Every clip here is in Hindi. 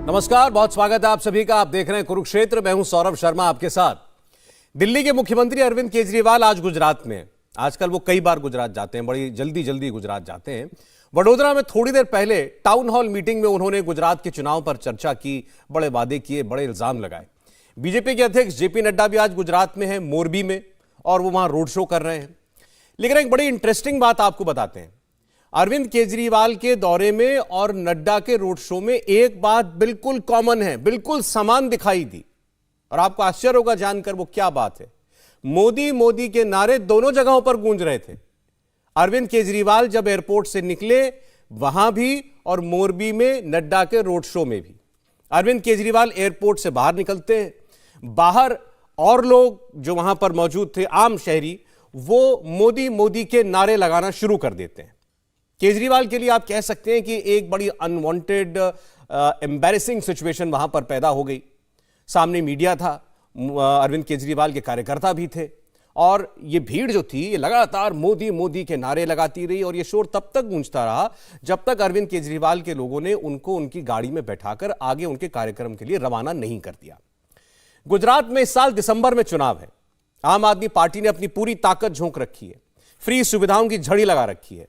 नमस्कार, बहुत स्वागत है आप सभी का। आप देख रहे हैं कुरुक्षेत्र। मैं हूं सौरभ शर्मा आपके साथ। दिल्ली के मुख्यमंत्री अरविंद केजरीवाल आज गुजरात में हैं। आजकल वो कई बार गुजरात जाते हैं, बड़ी जल्दी जल्दी गुजरात जाते हैं। वडोदरा में थोड़ी देर पहले टाउन हॉल मीटिंग में उन्होंने गुजरात के चुनाव पर चर्चा की, बड़े वादे किए, बड़े इल्जाम लगाए। बीजेपी के अध्यक्ष जेपी नड्डा भी आज गुजरात में हैं, मोरबी में, और वो वहां रोड शो कर रहे हैं। लेकिन एक बड़ी इंटरेस्टिंग बात आपको बताते हैं। अरविंद केजरीवाल के दौरे में और नड्डा के रोड शो में एक बात बिल्कुल कॉमन है, बिल्कुल समान दिखाई दी, और आपको आश्चर्य होगा जानकर वो क्या बात है। मोदी मोदी के नारे दोनों जगहों पर गूंज रहे थे। अरविंद केजरीवाल जब एयरपोर्ट से निकले वहां भी, और मोरबी में नड्डा के रोड शो में भी। अरविंद केजरीवाल एयरपोर्ट से बाहर निकलते हैं, बाहर और लोग जो वहां पर मौजूद थे, आम शहरी, वो मोदी मोदी के नारे लगाना शुरू कर देते हैं। केजरीवाल के लिए आप कह सकते हैं कि एक बड़ी अनवांटेड एम्बैरेसिंग सिचुएशन वहां पर पैदा हो गई। सामने मीडिया था, अरविंद केजरीवाल के कार्यकर्ता भी थे, और ये भीड़ जो थी ये लगातार मोदी मोदी के नारे लगाती रही, और ये शोर तब तक गूंजता रहा जब तक अरविंद केजरीवाल के लोगों ने उनको उनकी गाड़ी में बैठाकर आगे उनके कार्यक्रम के लिए रवाना नहीं कर दिया। गुजरात में इस साल दिसंबर में चुनाव है। आम आदमी पार्टी ने अपनी पूरी ताकत झोंक रखी है, फ्री सुविधाओं की झड़ी लगा रखी है,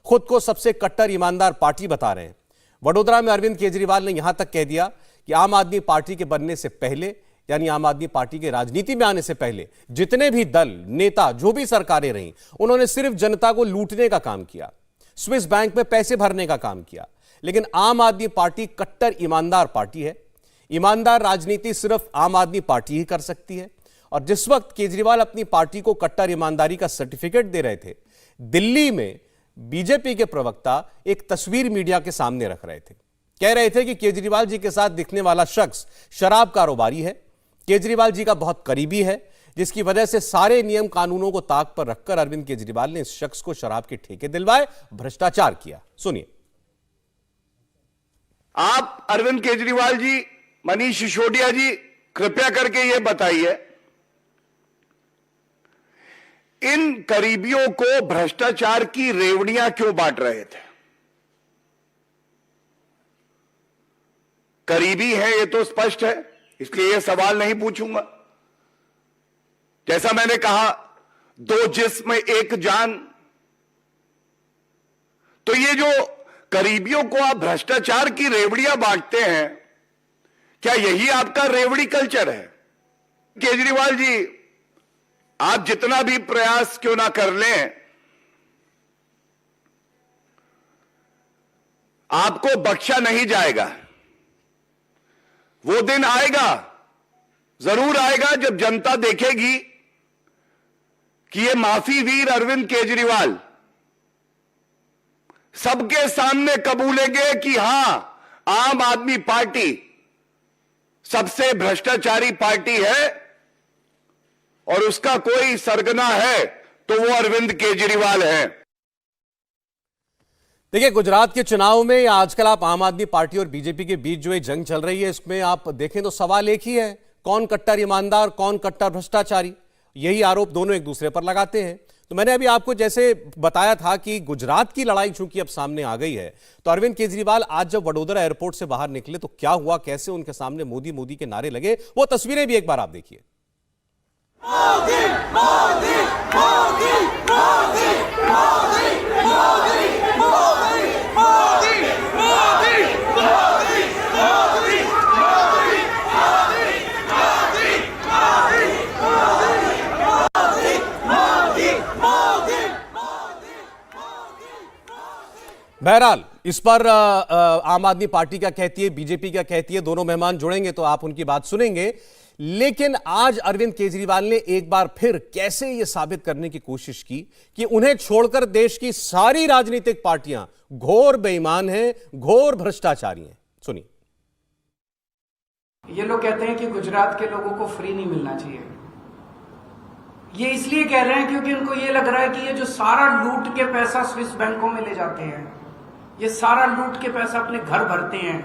खुद को सबसे कट्टर ईमानदार पार्टी बता रहे हैं। वडोदरा में अरविंद केजरीवाल ने यहां तक कह दिया कि आम आदमी पार्टी के बनने से पहले, यानी आम आदमी पार्टी के राजनीति में आने से पहले, जितने भी दल, नेता, जो भी सरकारें रहीं, उन्होंने सिर्फ जनता को लूटने का काम किया, स्विस बैंक में पैसे भरने का काम किया। लेकिन आम आदमी पार्टी कट्टर ईमानदार पार्टी है। ईमानदार राजनीति सिर्फ आम आदमी पार्टी ही कर सकती है। और जिस वक्त केजरीवाल अपनी पार्टी को कट्टर ईमानदारी का सर्टिफिकेट दे रहे थे, दिल्ली में बीजेपी के प्रवक्ता एक तस्वीर मीडिया के सामने रख रहे थे। कह रहे थे कि केजरीवाल जी के साथ दिखने वाला शख्स शराब कारोबारी है, केजरीवाल जी का बहुत करीबी है, जिसकी वजह से सारे नियम कानूनों को ताक पर रखकर अरविंद केजरीवाल ने इस शख्स को शराब के ठेके दिलवाए, भ्रष्टाचार किया। सुनिए। आप अरविंद केजरीवाल जी, मनीष सिसोदिया जी, कृपया करके यह बताइए, इन करीबियों को भ्रष्टाचार की रेवड़ियां क्यों बांट रहे थे? करीबी है ये तो स्पष्ट है, इसलिए यह सवाल नहीं पूछूंगा। जैसा मैंने कहा, दो जिस्म एक जान। तो ये जो करीबियों को आप भ्रष्टाचार की रेवड़ियां बांटते हैं, क्या यही आपका रेवड़ी कल्चर है? केजरीवाल जी, आप जितना भी प्रयास क्यों ना कर लें, आपको बख्शा नहीं जाएगा। वो दिन आएगा, जरूर आएगा, जब जनता देखेगी कि ये माफी वीर अरविंद केजरीवाल सबके सामने कबूलेंगे कि हां, आम आदमी पार्टी सबसे भ्रष्टाचारी पार्टी है, और उसका कोई सरगना है तो वो अरविंद केजरीवाल है। देखिए, गुजरात के चुनाव में आजकल आप आम आदमी पार्टी और बीजेपी के बीच जो ये जंग चल रही है, इसमें आप देखें तो सवाल एक ही है, कौन कट्टर ईमानदार, कौन कट्टर भ्रष्टाचारी। यही आरोप दोनों एक दूसरे पर लगाते हैं। तो मैंने अभी आपको जैसे बताया था कि गुजरात की लड़ाई चूंकि अब सामने आ गई है, तो अरविंद केजरीवाल आज जब वडोदरा एयरपोर्ट से बाहर निकले तो क्या हुआ, कैसे उनके सामने मोदी मोदी के नारे लगे, वो तस्वीरें भी एक बार आप देखिए। मोदी मोदी मोदी मोदी मोदी मोदी मोदी मोदी मोदी मोदी मोदी बहरहाल इस पर आम आदमी पार्टी क्या कहती है, बीजेपी क्या कहती है, दोनों मेहमान जुड़ेंगे तो आप उनकी बात सुनेंगे। लेकिन आज अरविंद केजरीवाल ने एक बार फिर कैसे यह साबित करने की कोशिश की कि उन्हें छोड़कर देश की सारी राजनीतिक पार्टियां घोर बेईमान हैं, घोर भ्रष्टाचारी हैं। सुनिए। ये लोग कहते हैं कि गुजरात के लोगों को फ्री नहीं मिलना चाहिए। ये इसलिए कह रहे हैं क्योंकि उनको ये लग रहा है कि ये जो सारा लूट के पैसा स्विस बैंकों में ले जाते हैं, ये सारा लूट के पैसा अपने घर भरते हैं।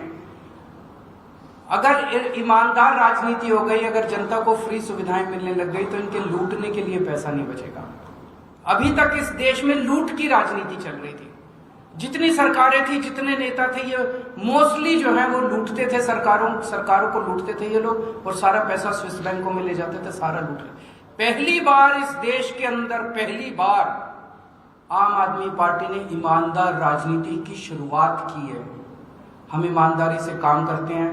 अगर ईमानदार राजनीति हो गई, अगर जनता को फ्री सुविधाएं मिलने लग गई, तो इनके लूटने के लिए पैसा नहीं बचेगा। अभी तक इस देश में लूट की राजनीति चल रही थी। जितनी सरकारें थी, जितने नेता थे, ये मोस्टली जो है वो लूटते थे, सरकारों को लूटते थे ये लोग, और सारा पैसा स्विस बैंकों में ले जाते थे, सारा लूट रहे। पहली बार इस देश के अंदर, पहली बार आम आदमी पार्टी ने ईमानदार राजनीति की शुरुआत की है। हम ईमानदारी से काम करते हैं,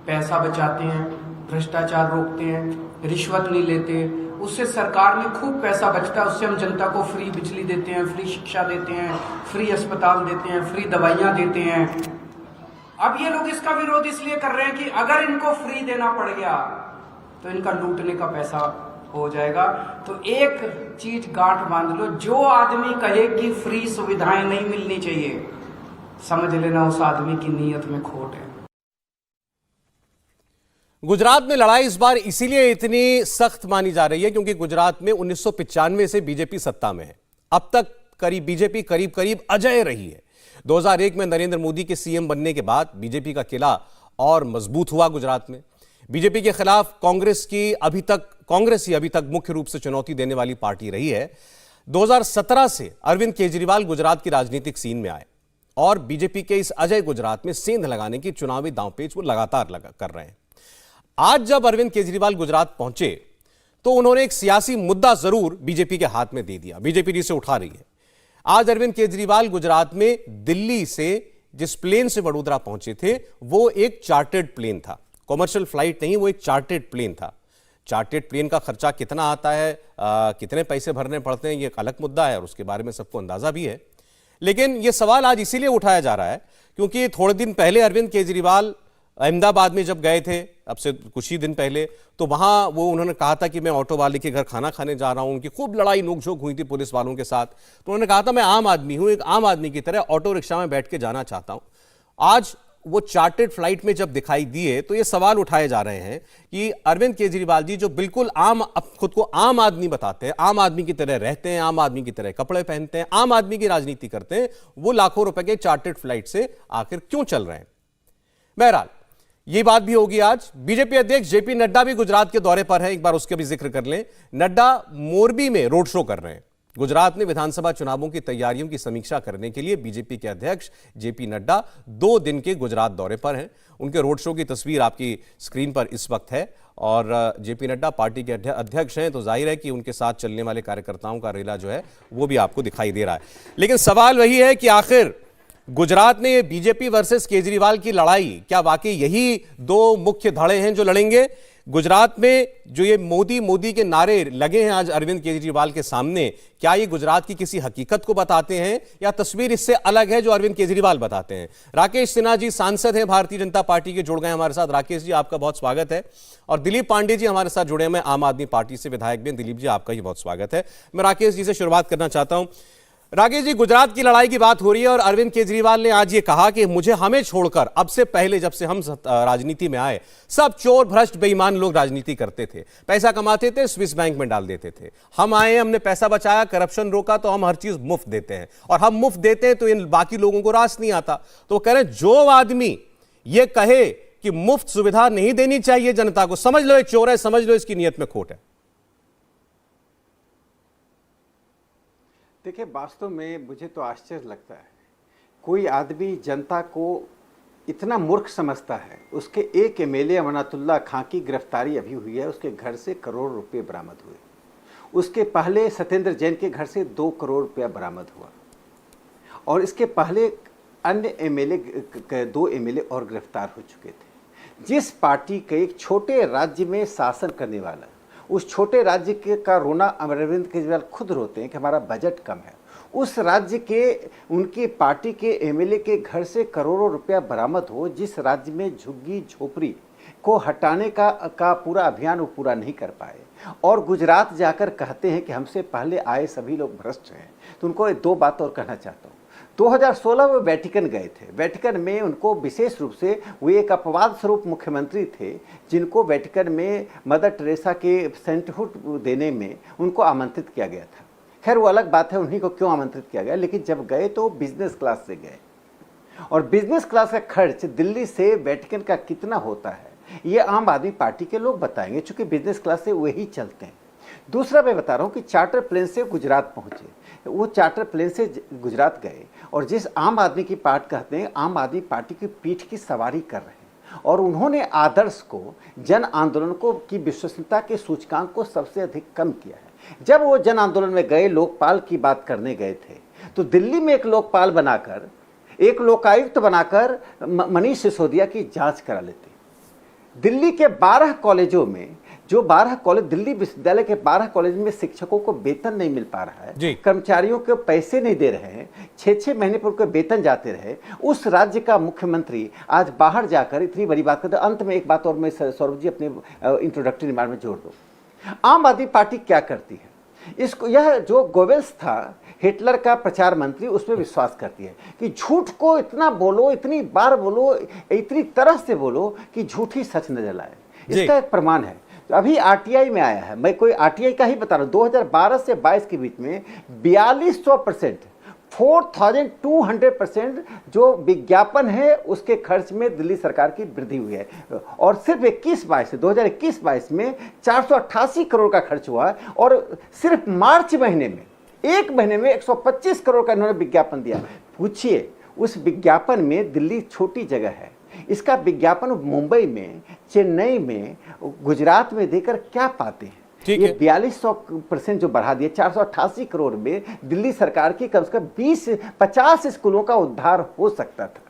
पैसा बचाते हैं, भ्रष्टाचार रोकते हैं, रिश्वत नहीं लेते, उससे सरकार में खूब पैसा बचता है, उससे हम जनता को फ्री बिजली देते हैं, फ्री शिक्षा देते हैं, फ्री अस्पताल देते हैं, फ्री दवाइयां देते हैं। अब ये लोग इसका विरोध इसलिए कर रहे हैं कि अगर इनको फ्री देना पड़ गया तो इनका लूटने का पैसा हो जाएगा। तो एक चीज गांठ बांध लो, जो आदमी कहे कि फ्री सुविधाएं नहीं मिलनी चाहिए, समझ लेना उस आदमी की नीयत में खोट है। गुजरात में लड़ाई इस बार इसीलिए इतनी सख्त मानी जा रही है क्योंकि गुजरात में 1995 से बीजेपी सत्ता में है। अब तक बीजेपी करीब करीब अजेय रही है। 2001 में नरेंद्र मोदी के सीएम बनने के बाद बीजेपी का किला और मजबूत हुआ। गुजरात में बीजेपी के खिलाफ कांग्रेस ही अभी तक मुख्य रूप से चुनौती देने वाली पार्टी रही है। 2017 से अरविंद केजरीवाल गुजरात की राजनीतिक सीन में आए और बीजेपी के इस अजय गुजरात में सेंध लगाने की चुनावी दांवपेच वो लगातार कर रहे हैं। आज जब अरविंद केजरीवाल गुजरात पहुंचे तो उन्होंने एक सियासी मुद्दा जरूर बीजेपी के हाथ में दे दिया, बीजेपी जिसे उठा रही है। आज अरविंद केजरीवाल गुजरात में दिल्ली से जिस प्लेन से वडोदरा पहुंचे थे वो एक चार्टर्ड प्लेन था, कॉमर्शियल फ्लाइट नहीं, वो एक चार्टर्ड प्लेन था। चार्टर्ड प्लेन का खर्चा कितना आता है, कितने पैसे भरने पड़ते हैं, ये एक अलग मुद्दा है और उसके बारे में सबको अंदाजा भी है। लेकिन यह सवाल आज इसीलिए उठाया जा रहा है क्योंकि थोड़े दिन पहले अरविंद केजरीवाल अहमदाबाद में जब गए थे, अब से कुछ ही दिन पहले, तो वहां वो उन्होंने कहा था कि मैं ऑटो वाले के घर खाना खाने जा रहा हूं। उनकी खूब लड़ाई नोकझोंक हुई थी पुलिस वालों के साथ। तो उन्होंने कहा था मैं आम आदमी हूं, एक आम आदमी की तरह ऑटो रिक्शा में बैठ के जाना चाहता हूं। आज वो चार्टर्ड फ्लाइट में जब दिखाई दिए तो ये सवाल उठाए जा रहे हैं कि अरविंद केजरीवाल जी जो बिल्कुल खुद को आम आदमी बताते हैं, आम आदमी की तरह रहते हैं, आम आदमी की तरह कपड़े पहनते हैं, आम आदमी की राजनीति करते हैं, वो लाखों रुपए के चार्टर्ड फ्लाइट से आखिर क्यों चल रहे हैं। बहरहाल ये बात भी होगी। आज बीजेपी अध्यक्ष जेपी नड्डा भी गुजरात के दौरे पर हैं, एक बार उसका भी जिक्र कर लें। नड्डा मोरबी में रोड शो कर रहे हैं। गुजरात में विधानसभा चुनावों की तैयारियों की समीक्षा करने के लिए बीजेपी के अध्यक्ष जेपी नड्डा 2 दिन के गुजरात दौरे पर हैं। उनके रोड शो की तस्वीर आपकी स्क्रीन पर इस वक्त है और जेपी नड्डा पार्टी के अध्यक्ष हैं, तो जाहिर है कि उनके साथ चलने वाले कार्यकर्ताओं का रेला जो है वो भी आपको दिखाई दे रहा है। लेकिन सवाल वही है कि आखिर गुजरात में ये बीजेपी वर्सेस केजरीवाल की लड़ाई, क्या वाकई यही 2 मुख्य धड़े हैं जो लड़ेंगे? गुजरात में जो ये मोदी के नारे लगे हैं आज अरविंद केजरीवाल के सामने, क्या ये गुजरात की किसी हकीकत को बताते हैं या तस्वीर इससे अलग है जो अरविंद केजरीवाल बताते हैं? राकेश सिन्हा जी सांसद हैं भारतीय जनता पार्टी के, जुड़ गए हमारे साथ। राकेश जी आपका बहुत स्वागत है। और दिलीप पांडे जी हमारे साथ जुड़े हैं, आम आदमी पार्टी से विधायक भी। दिलीप जी आपका ही बहुत स्वागत है। मैं राकेश जी से शुरुआत करना चाहता हूं। राकेश जी, गुजरात की लड़ाई की बात हो रही है और अरविंद केजरीवाल ने आज ये कहा कि हमें छोड़कर अब से पहले जब से हम राजनीति में आए सब चोर भ्रष्ट बेईमान लोग राजनीति करते थे, पैसा कमाते थे, स्विस बैंक में डाल देते थे। हम आए, हमने पैसा बचाया, करप्शन रोका, तो हम हर चीज मुफ्त देते हैं और हम मुफ्त देते हैं तो इन बाकी लोगों को रास नहीं आता। तो वो कह रहे हैं जो आदमी ये कहे कि मुफ्त सुविधा नहीं देनी चाहिए जनता को, समझ लो ये चोर है, समझ लो इसकी नीयत में खोट है। देखिए, वास्तव में मुझे तो आश्चर्य लगता है, कोई आदमी जनता को इतना मूर्ख समझता है। उसके एक एमएलए अमनातुल्लाह खां की गिरफ्तारी अभी हुई है, उसके घर से करोड़ रुपए बरामद हुए। उसके पहले सत्येंद्र जैन के घर से 2 करोड़ रुपया बरामद हुआ और इसके पहले अन्य एमएलए 2 एमएलए और गिरफ्तार हो चुके थे। जिस पार्टी के एक छोटे राज्य में शासन करने वाला, उस छोटे राज्य के का रोना अरविंद केजरीवाल खुद रोते हैं कि हमारा बजट कम है, उस राज्य के उनकी पार्टी के एमएलए के घर से करोड़ों रुपया बरामद हो, जिस राज्य में झुग्गी झोपड़ी को हटाने का पूरा अभियान वो पूरा नहीं कर पाए और गुजरात जाकर कहते हैं कि हमसे पहले आए सभी लोग भ्रष्ट हैं। तो उनको 2 बात और कहना चाहता हूँ। 2016 में वेटिकन गए थे। वेटिकन में उनको विशेष रूप से, वो एक अपवाद स्वरूप मुख्यमंत्री थे जिनको वेटिकन में मदर टेरेसा के सेंटहुड देने में उनको आमंत्रित किया गया था। खैर वो अलग बात है उन्हीं को क्यों आमंत्रित किया गया, लेकिन जब गए तो बिजनेस क्लास से गए और बिजनेस क्लास का खर्च दिल्ली से वेटिकन का कितना होता है ये आम आदमी पार्टी के लोग बताएंगे, चूंकि बिजनेस क्लास से वही चलते हैं। दूसरा मैं बता रहा हूँ कि चार्टर प्लेन से गुजरात पहुंचे, वो चार्टर प्लेन से गुजरात गए और जिस आम आदमी की पार्टी कहते हैं, आम आदमी पार्टी की पीठ की सवारी कर रहे हैं और उन्होंने आदर्श को, जन आंदोलन को की विश्वसनीयता के सूचकांक को सबसे अधिक कम किया है। जब वो जन आंदोलन में गए, लोकपाल की बात करने गए थे, तो दिल्ली में एक लोकपाल बनाकर, एक लोकायुक्त बनाकर मनीष सिसोदिया की जांच करा लेते। दिल्ली के 12 कॉलेजों में, जो 12 कॉलेज, दिल्ली विश्वविद्यालय के 12 कॉलेज में शिक्षकों को वेतन नहीं मिल पा रहा है, कर्मचारियों को पैसे नहीं दे रहे हैं, 6-6 महीने पर उनको वेतन जाते रहे, उस राज्य का मुख्यमंत्री आज बाहर जाकर इतनी बड़ी बात करते। अंत में एक बात और मैं सौरभ जी अपने इंट्रोडक्टरी रिमार्क में जोड़ दूं, आम आदमी पार्टी क्या करती है, इसको, यह जो गोवेल्स था हिटलर का प्रचार मंत्री, उसमें विश्वास करती है कि झूठ को इतना बोलो, इतनी बार बोलो, इतनी तरह से बोलो कि झूठ ही सच नजर आए। इसका एक प्रमाण है, तो अभी आरटीआई में आया है, मैं कोई आरटीआई का ही बता रहा हूं, 2012 से 22 के बीच में 4200%, 4200% जो विज्ञापन है उसके खर्च में दिल्ली सरकार की वृद्धि हुई है। और सिर्फ 2021-22 में 488 करोड़ का खर्च हुआ और सिर्फ मार्च महीने में, एक महीने में 125 करोड़ का इन्होंने विज्ञापन दिया। पूछिए, उस विज्ञापन में दिल्ली छोटी जगह है, इसका विज्ञापन मुंबई में, चेन्नई में, गुजरात में देकर क्या पाते हैं? ये 4200% जो बढ़ा दिया, 488 करोड़ में दिल्ली सरकार की कम से कम 20-50 स्कूलों का उद्धार हो सकता था।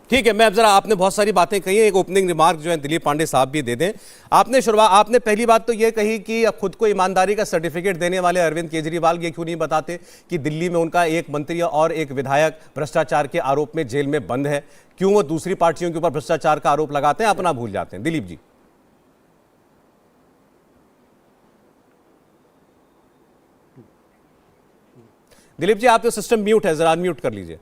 ठीक है, मैं अब जरा, आपने बहुत सारी बातें कही हैं, एक ओपनिंग रिमार्क जो है दिलीप पांडे साहब भी दे दें। आपने पहली बात तो ये कही कि अब खुद को ईमानदारी का सर्टिफिकेट देने वाले अरविंद केजरीवाल ये क्यों नहीं बताते कि दिल्ली में उनका एक मंत्री और एक विधायक भ्रष्टाचार के आरोप में जेल में बंद है, क्यों वो दूसरी पार्टियों के ऊपर भ्रष्टाचार का आरोप लगाते हैं, अपना भूल जाते हैं। दिलीप जी। दिलीप जी, आपका सिस्टम म्यूट है, जरा अनम्यूट कर लीजिए।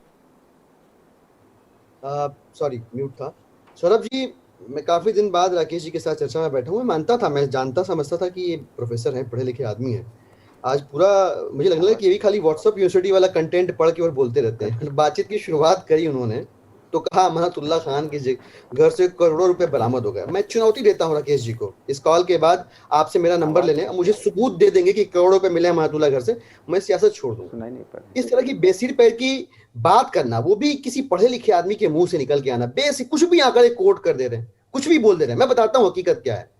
सॉरी, म्यूट था। सौरभ जी, मैं काफी दिन बाद राकेश जी के साथ चर्चा में बैठा हूँ। मैं मानता था, मैं जानता समझता था कि ये प्रोफेसर हैं, पढ़े लिखे आदमी हैं। आज पूरा मुझे लगने लगा कि ये भी खाली व्हाट्सएप यूनिवर्सिटी वाला कंटेंट पढ़ के और बोलते रहते हैं। बातचीत की शुरुआत करी उन्होंने तो कहा अमानतुल्लाह खान के घर से करोड़ों रुपए बरामद हो गए। मैं चुनौती देता हूँ राकेश जी को, इस कॉल के बाद आपसे मेरा नंबर ले लें, मुझे सबूत दे देंगे कि करोड़ों रुपए मिले अमानतुल्लाह घर से, मैं सियासत छोड़ दूंगा। इस तरह की बेसिर पैर की बात करना, वो भी किसी पढ़े लिखे आदमी के मुंह से निकल के आना, बेसिक कुछ भी आंकड़े कोट कर दे रहे हैं, कुछ भी बोल दे रहे हैं। मैं बताता हूँ हकीकत क्या है।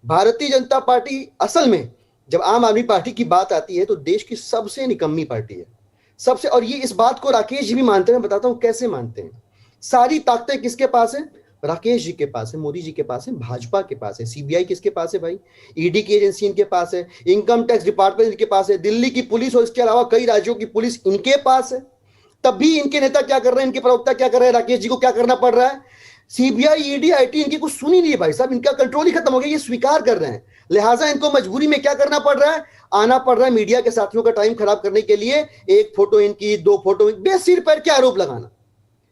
भारतीय जनता पार्टी असल में जब आम आदमी पार्टी की बात आती है तो देश की सबसे निकम्मी पार्टी है, सबसे। और ये इस बात को राकेश जी भी मानते हैं, मैं बताता हूं कैसे मानते हैं। सारी ताकतें किसके पास है? राकेश जी के पास है, मोदी जी के पास है, भाजपा के पास है। सीबीआई किसके पास है भाई? ईडी की एजेंसी इनके पास है, इनकम टैक्स डिपार्टमेंट इनके पास है, दिल्ली की पुलिस और इसके अलावा कई राज्यों की पुलिस इनके पास है। तब भी इनके नेता क्या कर रहे हैं, इनके प्रवक्ता क्या कर रहे हैं? राकेश जी को क्या करना पड़ रहा है? सीबीआई, ईडी, आईटी इनकी कुछ सुनी नहीं है भाई साहब, इनका कंट्रोल ही खत्म हो गया, ये स्वीकार कर रहे हैं। लिहाजा इनको मजबूरी में क्या करना पड़ रहा है? आना पड़ रहा है मीडिया के साथियों का टाइम खराब करने के लिए। एक फोटो इनकी, दो फोटो, बेसिर पर क्या आरोप लगाना।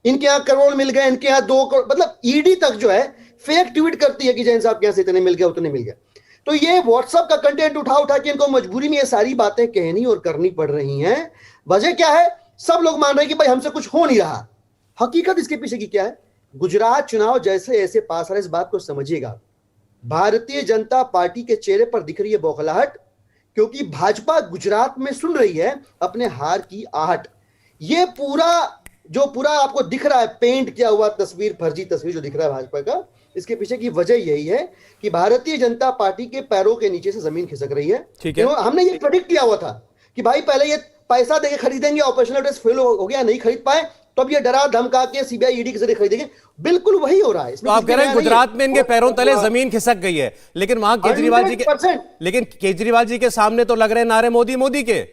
इनके यहां करोड़ मिल गए, इनके यहां 2 करोड़, मतलब ईडी तक जो है फेक ट्वीट करती है कि जैन साहब के यहां से इतने मिल गया, उतने मिल गया। तो ये व्हाट्सएप का कंटेंट उठा उठा के इनको मजबूरी में ये सारी बातें कहनी और करनी पड़ रही हैं। वजह क्या है? सब लोग मान रहे हैं कि भाई हमसे कुछ हो नहीं रहा। हकीकत इसके पीछे की क्या है? गुजरात चुनाव जैसे ऐसे पास आ रहे, इस बात को समझिएगा। भारतीय जनता पार्टी के चेहरे पर दिख रही है बौखलाहट, क्योंकि भाजपा गुजरात में सुन रही है अपने हार की आहट। ये पूरा आपको दिख रहा है पेंट किया हुआ तस्वीर, फर्जी तस्वीर जो दिख रहा है भाजपा का, इसके पीछे की वजह यही है कि भारतीय जनता पार्टी के पैरों के नीचे से जमीन खिसक रही है। हमने ये प्रेडिक्ट किया हुआ था कि भाई पहले ये पैसा देके खरीदेंगे, ऑपरेशनल ड्रेस फेल हो गया, नहीं खरीद पाए, तो अब ये डरा धमका के सीबीआई, ईडी के जरिए खरीदेंगे। बिल्कुल वही हो रहा है। तो आप कह रहे हैं गुजरात में इनके पैरों तले जमीन खिसक गई है, लेकिन वहां केजरीवाल जी के सामने तो लग रहे नारे मोदी मोदी के।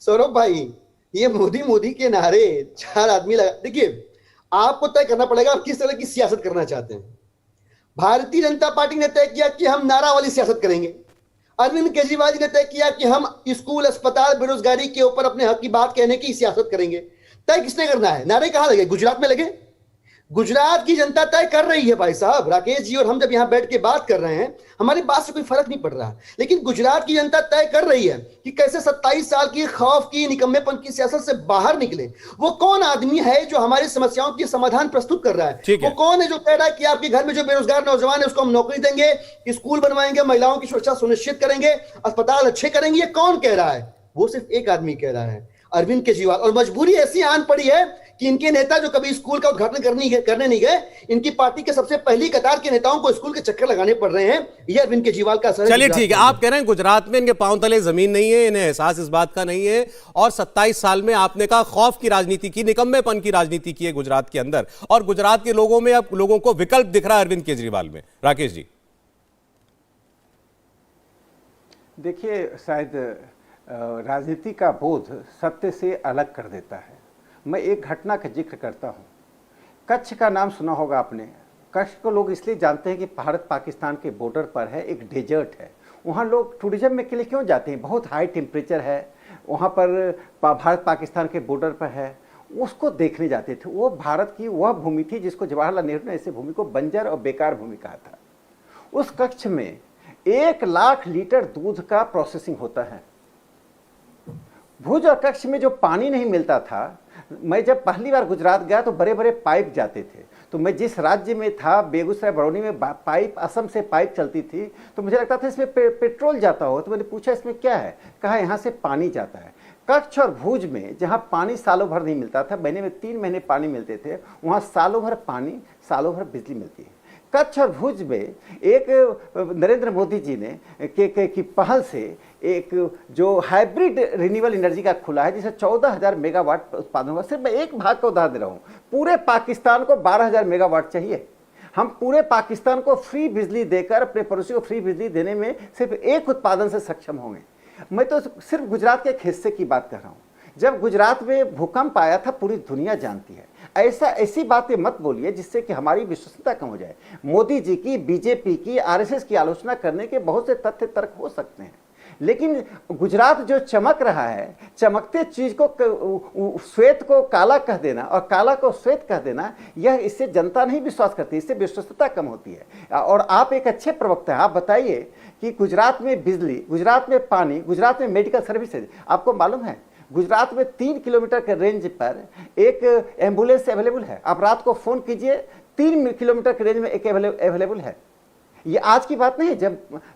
सौरभ भाई, ये मोदी मोदी के नारे 4 आदमी लगा। देखिए, आपको तय करना पड़ेगा आप किस तरह की सियासत करना चाहते हैं। भारतीय जनता पार्टी ने तय किया कि हम नारा वाली सियासत करेंगे। अरविंद केजरीवाल जी ने तय किया कि हम स्कूल, अस्पताल, बेरोजगारी के ऊपर अपने हक की बात कहने की सियासत करेंगे। तय किसने करना है? नारे कहां लगे? गुजरात में लगे। गुजरात की जनता तय कर रही है भाई साहब। राकेश जी और हम जब यहां बैठ के बात कर रहे हैं, हमारी बात से कोई फर्क नहीं पड़ रहा, लेकिन गुजरात की जनता तय कर रही है कि कैसे 27 साल की खौफ की, निकम्मेपन की सियासत से बाहर निकले। वो कौन आदमी है जो हमारी समस्याओं की समाधान प्रस्तुत कर रहा है? वो कौन है जो कह रहा है कि आपके घर में जो बेरोजगार नौजवान है उसको हम नौकरी देंगे, स्कूल बनवाएंगे, महिलाओं की सुरक्षा सुनिश्चित करेंगे, अस्पताल अच्छे करेंगे? ये कौन कह रहा है? वो सिर्फ एक आदमी कह रहा है, अरविंद केजरीवाल। और मजबूरी ऐसी आन पड़ी है कि इनके नेता जो कभी स्कूल का उद्घाटन करने नहीं गए, इनकी पार्टी के सबसे पहली कतार के नेताओं को स्कूल के चक्कर लगाने पड़ रहे हैं। यह अरविंद केजरीवाल का असर है। चलिए ठीक है, आप कह रहे हैं गुजरात में इनके पांव तले जमीन नहीं है, इन्हें एहसास इस बात का नहीं है, और 27 साल में आपने कहा खौफ की राजनीति की, निकम्मेपन की राजनीति की है गुजरात के अंदर, और गुजरात के लोगों में अब लोगों को विकल्प दिख रहा है अरविंद केजरीवाल में। राकेश जी देखिए, शायद राजनीति का बोध सत्य से अलग कर देता है। मैं एक घटना का जिक्र करता हूँ। कच्छ का नाम सुना होगा आपने। कच्छ को लोग इसलिए जानते हैं कि भारत पाकिस्तान के बॉर्डर पर है, एक डेजर्ट है। वहाँ लोग टूरिज्म में के लिए क्यों जाते हैं? बहुत हाई टेम्परेचर है वहाँ पर, भारत पाकिस्तान के बॉर्डर पर है, उसको देखने जाते थे। वो भारत की वह भूमि थी जिसको जवाहरलाल नेहरू ने ऐसे भूमि को बंजर और बेकार भूमि कहा था। उस कच्छ में 1 लाख लीटर दूध का प्रोसेसिंग होता है। भुज और कच्छ में जो पानी नहीं मिलता था, मैं जब पहली बार गुजरात गया तो बड़े बड़े पाइप जाते थे। तो मैं जिस राज्य में था, बेगूसराय बरौनी में पाइप, असम से पाइप चलती थी, तो मुझे लगता था इसमें पेट्रोल जाता हो। तो मैंने पूछा इसमें क्या है? कहा यहाँ से पानी जाता है। कच्छ और भुज में जहाँ पानी सालों भर नहीं मिलता था, महीने में 3 महीने पानी मिलते थे, वहाँ सालों भर पानी, सालों भर बिजली मिलती है। कच्छ और भुज में एक नरेंद्र मोदी जी ने की पहल से एक जो हाइब्रिड रिन्यूएबल एनर्जी का खुला है, जिसे 14,000 मेगावाट उत्पादन हुआ। सिर्फ मैं एक भाग का उदाहरण दे रहा हूँ। पूरे पाकिस्तान को 12,000 मेगावाट चाहिए। हम पूरे पाकिस्तान को फ्री बिजली देकर, अपने पड़ोसी को फ्री बिजली देने में सिर्फ एक उत्पादन से सक्षम होंगे। मैं तो सिर्फ गुजरात के एक हिस्से की बात कर रहा हूँ। जब गुजरात में भूकंप आया था, पूरी दुनिया जानती है। ऐसी बातें मत बोलिए जिससे कि हमारी विश्वसनीयता कम हो जाए। मोदी जी की, बीजेपी की, आरएसएस की आलोचना करने के बहुत से तथ्य तर्क हो सकते हैं, लेकिन गुजरात जो चमक रहा है, चमकते चीज को श्वेत को काला कह देना और काला को श्वेत कह देना, यह इससे जनता नहीं विश्वास करती, इससे विश्वसनीयता कम होती है। और आप एक अच्छे प्रवक्ता हैं, आप बताइए कि गुजरात में बिजली, गुजरात में पानी, गुजरात में मेडिकल सर्विसेज, आपको मालूम है गुजरात में 3 किलोमीटर के रेंज पर एक एम्बुलेंस अवेलेबल है। आप रात को फोन कीजिए, 3 किलोमीटर के रेंज में एक अवेलेबल है। ये आज की बात नहीं है,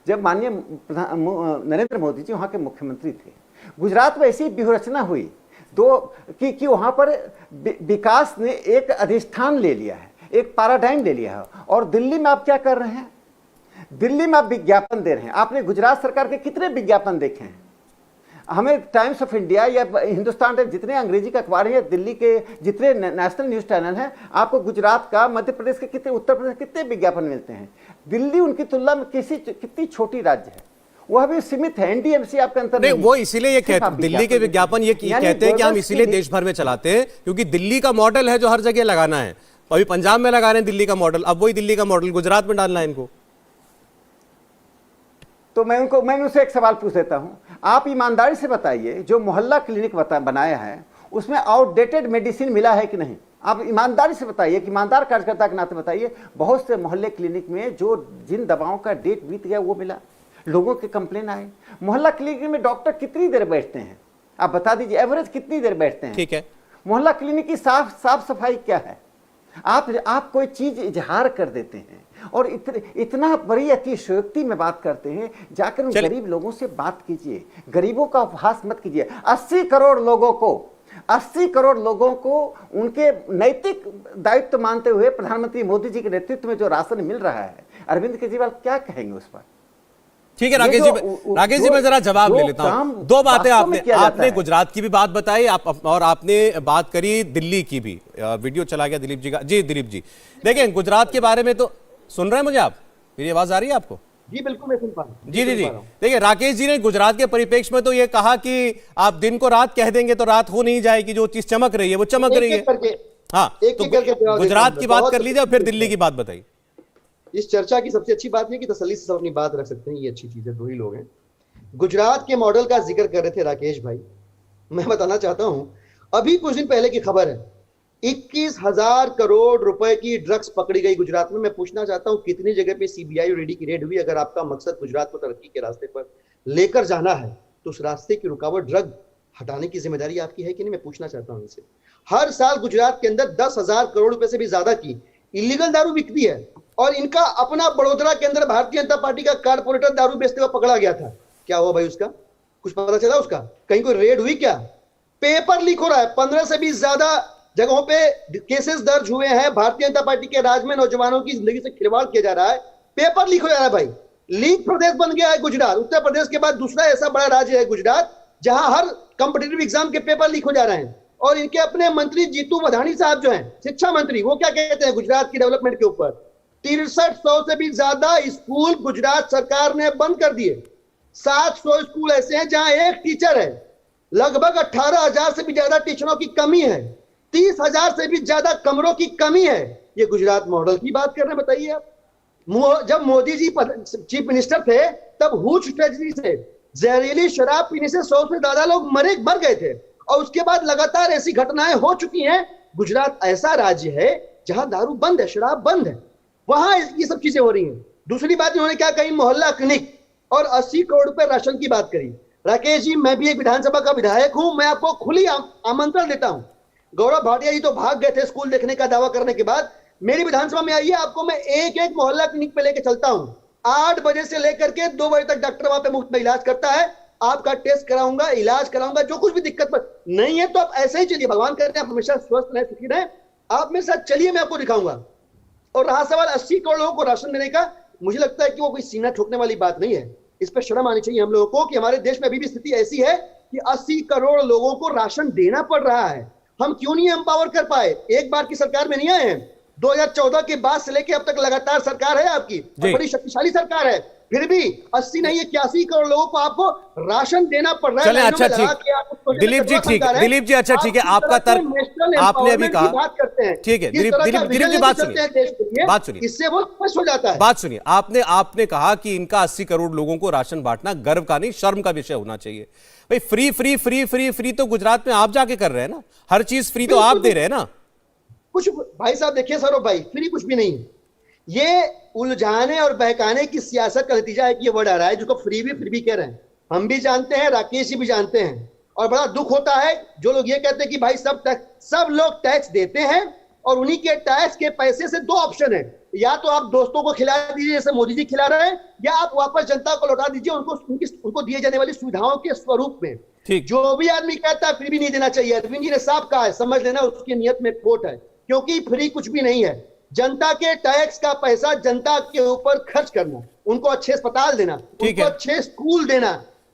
जब माननीय नरेंद्र मोदी जी वहाँ के मुख्यमंत्री थे, गुजरात में ऐसी व्यूहरचना हुई कि वहाँ पर विकास ने एक अधिष्ठान ले लिया है, एक पैराडाइम ले लिया है। और दिल्ली में आप क्या कर रहे हैं? दिल्ली में आप विज्ञापन दे रहे हैं। आपने गुजरात सरकार के कितने विज्ञापन देखे हैं? हमें टाइम्स ऑफ इंडिया या हिंदुस्तान टाइम्स, जितने अंग्रेजी के अखबार हैं, दिल्ली के जितने नेशनल न्यूज चैनल हैं, आपको गुजरात का, मध्य प्रदेश के कितने, उत्तर प्रदेश के कितने विज्ञापन मिलते हैं? दिल्ली उनकी तुलना में कितनी छोटी राज्य है, वह भी सीमित है। एनडीएमसी आपके अंतर नहीं, वो इसीलिए ये कहते हैं, दिल्ली के विज्ञापन ये कहते हैं कि हम इसीलिए देश भर में चलाते हैं क्योंकि दिल्ली का मॉडल है जो हर जगह लगाना है। अभी पंजाब में लगा रहे हैं दिल्ली का मॉडल, अब वही दिल्ली का मॉडल गुजरात में डालना है इनको। तो मैं उनसे एक सवाल पूछ देता हूं, आप ईमानदारी से बताइए, जो मोहल्ला क्लिनिक बनाया है उसमें आउटडेटेड मेडिसिन मिला है कि नहीं? आप ईमानदारी से बताइए, कि ईमानदार कार्यकर्ता के नाते बताइए। बहुत से मोहल्ले क्लिनिक में जिन दवाओं का डेट बीत गया वो मिला, लोगों के कंप्लेन आए। मोहल्ला क्लिनिक में डॉक्टर कितनी देर बैठते हैं? आप बता दीजिए, एवरेज कितनी देर बैठते हैं? ठीक है, मोहल्ला क्लिनिक की साफ सफाई क्या है? आप कोई चीज इजहार कर देते हैं और इतना बड़ी अतिशयोक्ति में बात करते हैं। जाकर उन गरीब लोगों से बात कीजिए, गरीबों का उपहास मत कीजिए। 80 करोड़ लोगों को उनके नैतिक दायित्व मानते हुए प्रधानमंत्री मोदी जी के नेतृत्व में जो राशन मिल रहा है, अरविंद केजरीवाल क्या कहेंगे उस पर? ठीक है राकेश जी, मैं जरा जवाब ले लेता हूं। 2 बातें आपने गुजरात की भी बात बताई, और आपने बात करी दिल्ली की भी। वीडियो चला गया दिलीप जी का। जी दिलीप जी, देखें गुजरात के बारे में तो सुन रहे हैं मुझे आप? मेरी आवाज आ रही है आपको? जी बिल्कुल, मैं सुन पा रहा हूं। जी। देखिए राकेश जी ने गुजरात के परिप्रेक्ष्य में तो ये कहा कि आप दिन को रात कह देंगे तो रात हो नहीं जाएगी, जो चीज चमक रही है वो चमक रही है। हाँ, तो गुजरात की बात कर लीजिए और फिर दिल्ली की बात बताइए। इस चर्चा की सबसे अच्छी बात है कि तसल्ली से सब अपनी बात रख सकते हैं, ये अच्छी चीज है। 2 ही लोग हैं। गुजरात के मॉडल का जिक्र कर रहे थे राकेश भाई, मैं बताना चाहता हूं, अभी कुछ दिन पहले की खबर है 21,000 करोड़ रुपए की ड्रग्स पकड़ी गई गुजरात में। मैं पूछना चाहता हूं कितनी जगह पे सीबीआई और ईडी की रेड हुई? अगर आपका मकसद गुजरात को तरक्की के रास्ते पर लेकर जाना है तो उस रास्ते की रुकावट ड्रग हटाने की जिम्मेदारी आपकी है कि नहीं? मैं पूछना चाहता हूं इनसे। हर साल गुजरात के अंदर 10,000 करोड़ रुपए से भी ज्यादा की इलीगल दारू बिकती है, और इनका अपना बड़ोदरा के अंदर भारतीय जनता पार्टी का कारपोरेटर दारू बेचते हुए पकड़ा गया था। क्या हुआ भाई उसका? कुछ पता चला उसका? कहीं कोई रेड हुई क्या? पेपर लीक हो रहा है। 15 से 20 ज्यादा जगहों पे केसेस दर्ज हुए हैं। भारतीय जनता पार्टी के राज में नौजवानों की जिंदगी से खिलवाड़ किया जा रहा है। पेपर लीक हो जा रहा है भाई। लीक प्रदेश बन गया है गुजरात। उत्तर प्रदेश के बाद दूसरा ऐसा बड़ा राज्य है गुजरात जहां हर कंपिटिटिव एग्जाम के पेपर लीक हो जा रहे हैं। और इनके अपने मंत्री जीतू वधानी साहब जो हैं, शिक्षा मंत्री, वो क्या कहते हैं गुजरात की डेवलपमेंट के ऊपर? 6300 से भी ज्यादा स्कूल गुजरात सरकार ने बंद कर दिए। 700 स्कूल ऐसे हैं जहां एक टीचर है। लगभग 18,000 से भी ज्यादा टीचरों की कमी है। 30,000 से भी ज्यादा कमरों की कमी है। ये गुजरात मॉडल की बात कर रहे हैं? बताइए आप। जब मोदी जी चीफ मिनिस्टर थे तब हुच ट्रेजेडी से जहरीली शराब पीने से 100 से ज्यादा लोग मर गए थे, और उसके बाद लगातार ऐसी घटनाएं हो चुकी हैं। गुजरात ऐसा राज्य है जहां दारू बंद है, शराब बंद है, वहां ये सब चीजें हो रही हैं। दूसरी बात इन्होंने क्या कही? मोहल्ला क्लिनिक और 80 करोड़ रुपए राशन की बात करी। राकेश जी, मैं भी एक विधानसभा का विधायक हूं, मैं आपको खुली आमंत्रण देता हूं। गौरव भाटिया जी तो भाग गए थे स्कूल देखने का दावा करने के बाद। मेरी विधानसभा में आइए, आपको मैं एक एक मोहल्ला क्लिनिक पे लेके चलता हूं। 8 बजे से लेकर के 2 बजे तक डॉक्टर वहां पे मुफ्त में इलाज करता है। आपका टेस्ट कराऊंगा, इलाज कराऊंगा, जो कुछ भी दिक्कत पर नहीं है तो आप ऐसे ही चलिए। भगवान करते हैं आप हमेशा स्वस्थ रहे, सुखी रहे। आप मेरे साथ चलिए, मैं आपको दिखाऊंगा। और रहा सवाल 80 करोड़ लोगों को राशन देने का, मुझे लगता है कि वो कोई सीना ठोकने वाली बात नहीं है। इस पर शर्म आनी चाहिए हम लोगों को कि हमारे देश में अभी भी स्थिति ऐसी है कि 80 करोड़ लोगों को राशन देना पड़ रहा है। हम क्यों नहीं एम्पावर कर पाए? एक बार की सरकार में नहीं आए हैं। 2014 के बाद से लेके अब तक लगातार सरकार है आपकी, बड़ी शक्तिशाली सरकार है, फिर भी 80 नहीं 81 करोड़ लोगों को आपको राशन देना पड़ रहा है। चलें, अच्छा ठीक, दिलीप जी ठीक, दिलीप जी अच्छा ठीक है, आपका तर्क आपने अभी कहा, बात करते हैं, ठीक है। दिलीप जी बात सुनिए, इससे वो स्पष्ट हो जाता है। बात सुनिए, आपने कहा कि इनका 80 करोड़ लोगों को राशन बांटना गर्व का नहीं शर्म का विषय होना चाहिए। भाई free free free free free तो गुजरात में आप जाके कर रहे हैं ना, हर चीज फ्री तो आप दे रहे हैं ना। कुछ भाई साहब देखिए सौरभ भाई, फ्री कुछ भी नहीं है। ये उलझाने और बहकाने की सियासत का नतीजा है कि ये वर्ड आ रहा है जिसको फ्री भी कह रहे हैं। हम भी जानते हैं, राकेश जी भी जानते हैं। और बड़ा दुख होता है जो लोग ये कहते हैं कि भाई सब लोग टैक्स देते हैं और उन्हीं के टैक्स के पैसे से 2 ऑप्शन है, या तो आप दोस्तों को खिला दीजिए जैसे मोदी जी खिला रहे हैं, या आप वापस जनता को लौटा दीजिए उनको दिए जाने वाली सुविधाओं के स्वरूप में। जो भी आदमी कहता है फ्री भी नहीं देना चाहिए, अरविंद जी ने साफ कहा है, समझ लेना उसकी नियत में खोट है, क्योंकि फ्री कुछ भी नहीं है। जनता के टैक्स का पैसा जनता के ऊपर खर्च करना, उनको अच्छे अस्पताल देना, उनको अच्छे स्कूल देना,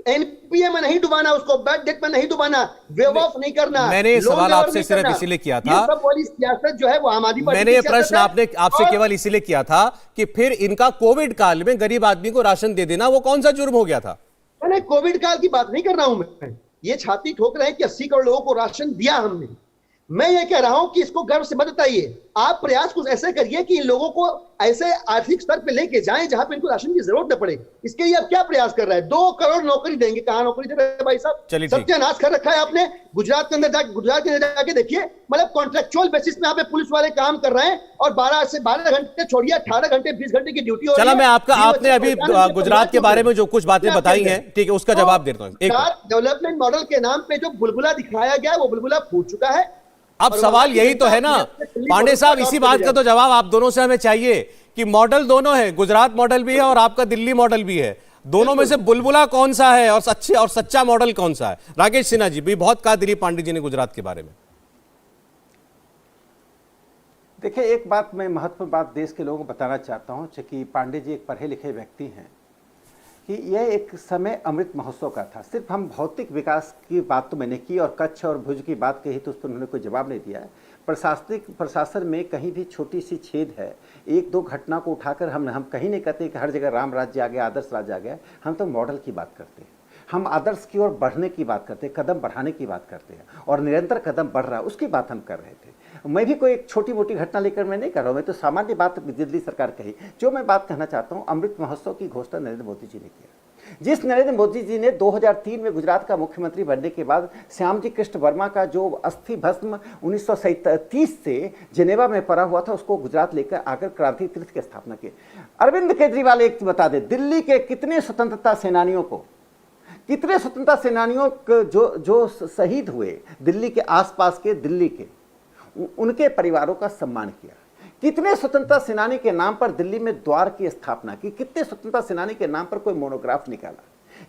एनपीए में नहीं डुबाना, उसको बैड डेट में नहीं डुबाना, वेव ऑफ नहीं करना। मैंने ये सवाल आपसे सिर्फ इसीलिए किया था, सब वाली सियासत जो है वो आम आदमी पार्टी मैंने ये प्रश्न आपसे केवल इसीलिए किया था कि फिर इनका कोविड काल में गरीब आदमी को राशन दे देना वो कौन सा जुर्म हो गया था? मैंने कोविड काल की बात नहीं कर रहा हूं मैं। ये छाती ठोक रहे हैं कि 80 करोड़ लोगों को राशन दिया हमने। मैं ये कह रहा हूं कि इसको गर्व से मत बताइए, आप प्रयास कुछ ऐसे करिए कि इन लोगों को ऐसे आर्थिक स्तर पे लेके जाएं जहां पे इनको राशन की जरूरत न पड़े। इसके लिए आप क्या प्रयास कर रहे हैं? 2 करोड़ नौकरी देंगे, कहां नौकरी दे रहे हैं भाई साहब? सत्यानाश कर रखा है आपने। गुजरात के अंदर जाके देखिए, मतलब कॉन्ट्रेक्चुअल बेसिस में यहाँ पे पुलिस वाले काम कर रहे हैं और 12 घंटे छोड़िए 18 घंटे 20 घंटे की ड्यूटी। चला मैं आपने अभी गुजरात के बारे में जो कुछ बातें बताई हैं, ठीक है, उसका जवाब देता हूं। डेवलपमेंट मॉडल के नाम पे जो बुलबुला दिखाया गया वो बुलबुला फूट चुका है। अब सवाल यही तो है ना पांडे साहब, इसी बात का तो जवाब आप दोनों से हमें चाहिए कि मॉडल दोनों है, गुजरात मॉडल भी है और आपका दिल्ली मॉडल भी है, दोनों में से बुलबुला कौन सा है और अच्छे और सच्चा मॉडल कौन सा है? राकेश सिन्हा जी भी बहुत कहा दिलीप पांडे जी ने गुजरात के बारे में। देखिए, एक बात मैं महत्वपूर्ण बात देश के लोगों को बताना चाहता हूं कि पांडे जी एक पढ़े लिखे व्यक्ति हैं कि यह एक समय अमृत महोत्सव का था। सिर्फ हम भौतिक विकास की बात तो मैंने की और कच्छ और भुज की बात कही तो उस पर उन्होंने कोई जवाब नहीं दिया है। प्रशासन में कहीं भी छोटी सी छेद है, 1-2 घटना को उठाकर हम कहीं नहीं कहते कि हर जगह राम राज्य आ गया, आदर्श राज्य आ गया। हम तो मॉडल की बात करते हैं, हम आदर्श की ओर बढ़ने की बात करते हैं, कदम बढ़ाने की बात करते हैं और निरंतर कदम बढ़ रहा है उसकी बात हम कर रहे थे। मैं भी कोई एक छोटी मोटी घटना लेकर मैं नहीं कर रहा हूँ, मैं तो सामान्य बात दिल्ली सरकार कही। जो मैं बात कहना चाहता हूँ, अमृत महोत्सव की घोषणा नरेंद्र मोदी जी ने किया। जिस नरेंद्र मोदी जी ने 2003 में गुजरात का मुख्यमंत्री बनने के बाद श्यामजी कृष्ण वर्मा का जो अस्थि भस्म 1937 से जेनेवा में पड़ा हुआ था, उसको गुजरात लेकर आकर क्रांति तीर्थ की स्थापना की। अरविंद केजरीवाल एक बता दे, दिल्ली के कितने स्वतंत्रता सेनानियों जो शहीद हुए दिल्ली के आसपास के, दिल्ली के, उनके परिवारों का सम्मान किया। कितने स्वतंत्रता सेनानी के नाम पर दिल्ली में द्वार की स्थापना की, कितने स्वतंत्रता सेनानी के नाम पर कोई मोनोग्राफ निकाला।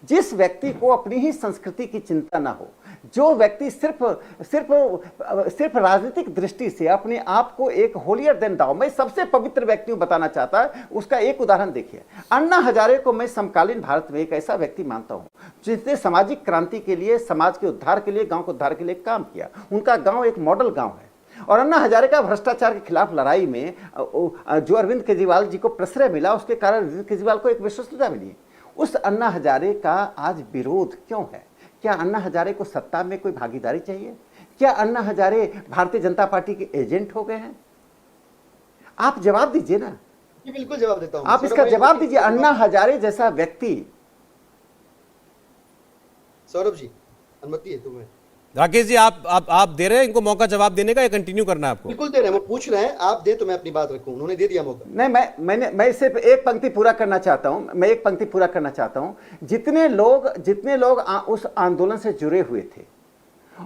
जिस व्यक्ति को अपनी ही संस्कृति की चिंता ना हो, जो व्यक्ति सिर्फ राजनीतिक दृष्टि से अपने आप को एक होलियर देन दाओ, मैं सबसे पवित्र व्यक्ति हूं बताना चाहता है, उसका एक उदाहरण देखिए। अन्ना हजारे को मैं समकालीन भारत में एक ऐसा व्यक्ति मानता हूं जिसने सामाजिक क्रांति के लिए, समाज के उद्धार के लिए, गांव के उद्धार के लिए काम किया। उनका गांव एक मॉडल गांव है। और अन्ना हजारे का भ्रष्टाचार के खिलाफ लड़ाई में जो अरविंद केजरीवाल जी को प्रश्रय मिला, उसके कारण अरविंद केजरीवाल को एक विश्वसनीयता मिली। उस अन्ना हजारे का आज विरोध क्यों है? क्या अन्ना हजारे को सत्ता में कोई भागीदारी चाहिए? क्या अन्ना हजारे भारतीय जनता पार्टी के एजेंट हो गए हैं? आप जवाब दीजिए ना। बिल्कुल जवाब देता हूं। आप इसका जवाब दीजिए। अन्ना हजारे जैसा व्यक्ति। सौरभ जी, अनुमति है तुम्हें? राकेश जी, आप दे रहे हैं इनको मौका जवाब देने का या कंटिन्यू करना है आपको? बिल्कुल दे रहे हैं, वो पूछ रहे हैं, आप दे तो मैं अपनी बात रखूं। उन्होंने दे दिया मौका। नहीं, मैं सिर्फ एक पंक्ति पूरा करना चाहता हूं। जितने लोग उस आंदोलन से जुड़े हुए थे,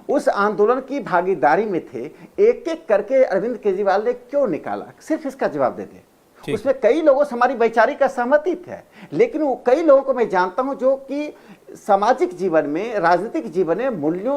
उस आंदोलन की भागीदारी में थे, एक एक करके अरविंद केजरीवाल ने क्यों निकाला? सिर्फ इसका जवाब दे दे। उसमें कई लोगों से हमारी वैचारिक असहमति है, लेकिन वो कई लोगों को मैं जानता हूं जो कि सामाजिक जीवन में, राजनीतिक जीवन में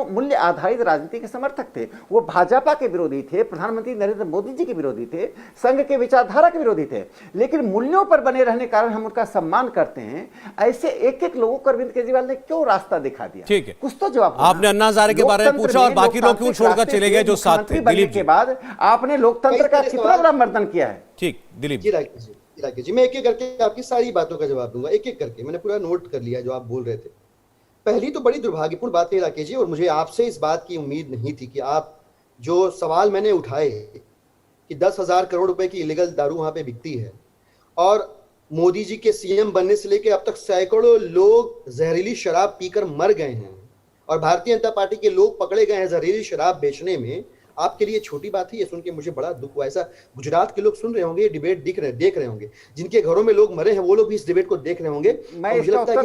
मूल्य आधारित राजनीति के समर्थक थे। वो भाजपा के विरोधी थे, प्रधानमंत्री नरेंद्र मोदी जी के विरोधी थे, संघ के विचारधारा के विरोधी थे, लेकिन मूल्यों पर बने रहने के कारण हम उनका सम्मान करते हैं। ऐसे एक एक लोगों को अरविंद केजरीवाल ने क्यों रास्ता दिखा दिया? ठीक है, कुछ तो जवाब। आपने अन्ना हजारे के बारे में पूछा और बाकी लोग क्यों छोड़कर चले गए जो साथ थे? दिलीप के बाद आपने लोकतंत्र का कितना बड़ा मर्दन किया है। ठीक, दिलीप जी। राकेश जी, मैं एक एक करके आपकी सारी बातों का जवाब दूंगा, एक एक करके। मैंने पूरा नोट कर लिया जो आप बोल रहे थे। पहली तो बड़ी दुर्भाग्यपूर्ण बात है राकेश जी, और मुझे आपसे इस बात की उम्मीद नहीं थी कि आप जो सवाल मैंने उठाए कि 10,000 करोड़ रुपए की इलीगल दारू वहां पे बिकती है और मोदी जी के सीएम बनने से लेकर अब तक सैकड़ों लोग जहरीली शराब पीकर मर गए हैं और भारतीय जनता पार्टी के लोग पकड़े गए हैं जहरीली शराब बेचने में, आपके लिए छोटी बात है? ये सुन के मुझे बड़ा दुख हुआ। ऐसा गुजरात के लोग सुन रहे होंगे, ये डिबेट देख रहे होंगे, जिनके घरों में लोग मरे हैं वो लोग भी इस डिबेट को देख रहे होंगे। मैं इसका उत्तर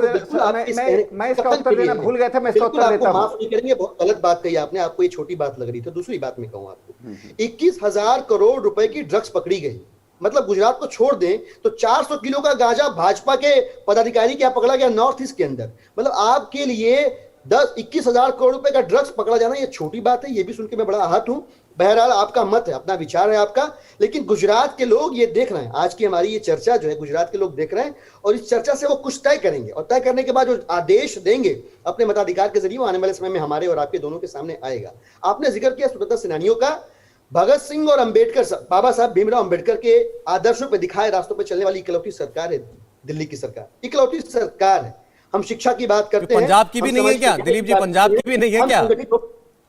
देना भूल गया था, मैं इसका उत्तर देता हूं। माफ नहीं करेंगे, बहुत गलत बात कही आपने, आपको ये छोटी बात लग रही थी। दूसरी बात मैं कहूं आपको, 21,000 करोड़ रुपए की ड्रग्स पकड़ी गई। मतलब गुजरात को छोड़ दें तो 400 किलो का गांजा भाजपा के पदाधिकारी क्या पकड़ा गया नॉर्थ ईस्ट के अंदर। मतलब आपके लिए 21,000 करोड़ रुपए का ड्रग्स पकड़ा जाना ये छोटी बात है? ये भी सुन के मैं बड़ा आहत हूं। बहरहाल आपका मत है, अपना विचार है आपका, लेकिन गुजरात के लोग ये देख रहे हैं। आज की हमारी ये चर्चा जो है गुजरात के लोग देख रहे हैं और इस चर्चा से वो कुछ तय करेंगे और तय करने के बाद जो आदेश देंगे अपने मताधिकार के जरिए, वो आने वाले समय में हमारे और आपके दोनों के सामने आएगा। आपने जिक्र किया स्वतंत्रता सेनानियों का। भगत सिंह और अंबेडकर, बाबा साहब भीमराव अंबेडकर के आदर्शों पर दिखाए रास्तों पर चलने वाली इकलौती सरकार है दिल्ली की सरकार, इकलौती सरकार है। हम शिक्षा की बात करते हैं, पंजाब की भी नहीं है क्या दिलीप जी? पंजाब की भी नहीं है क्या?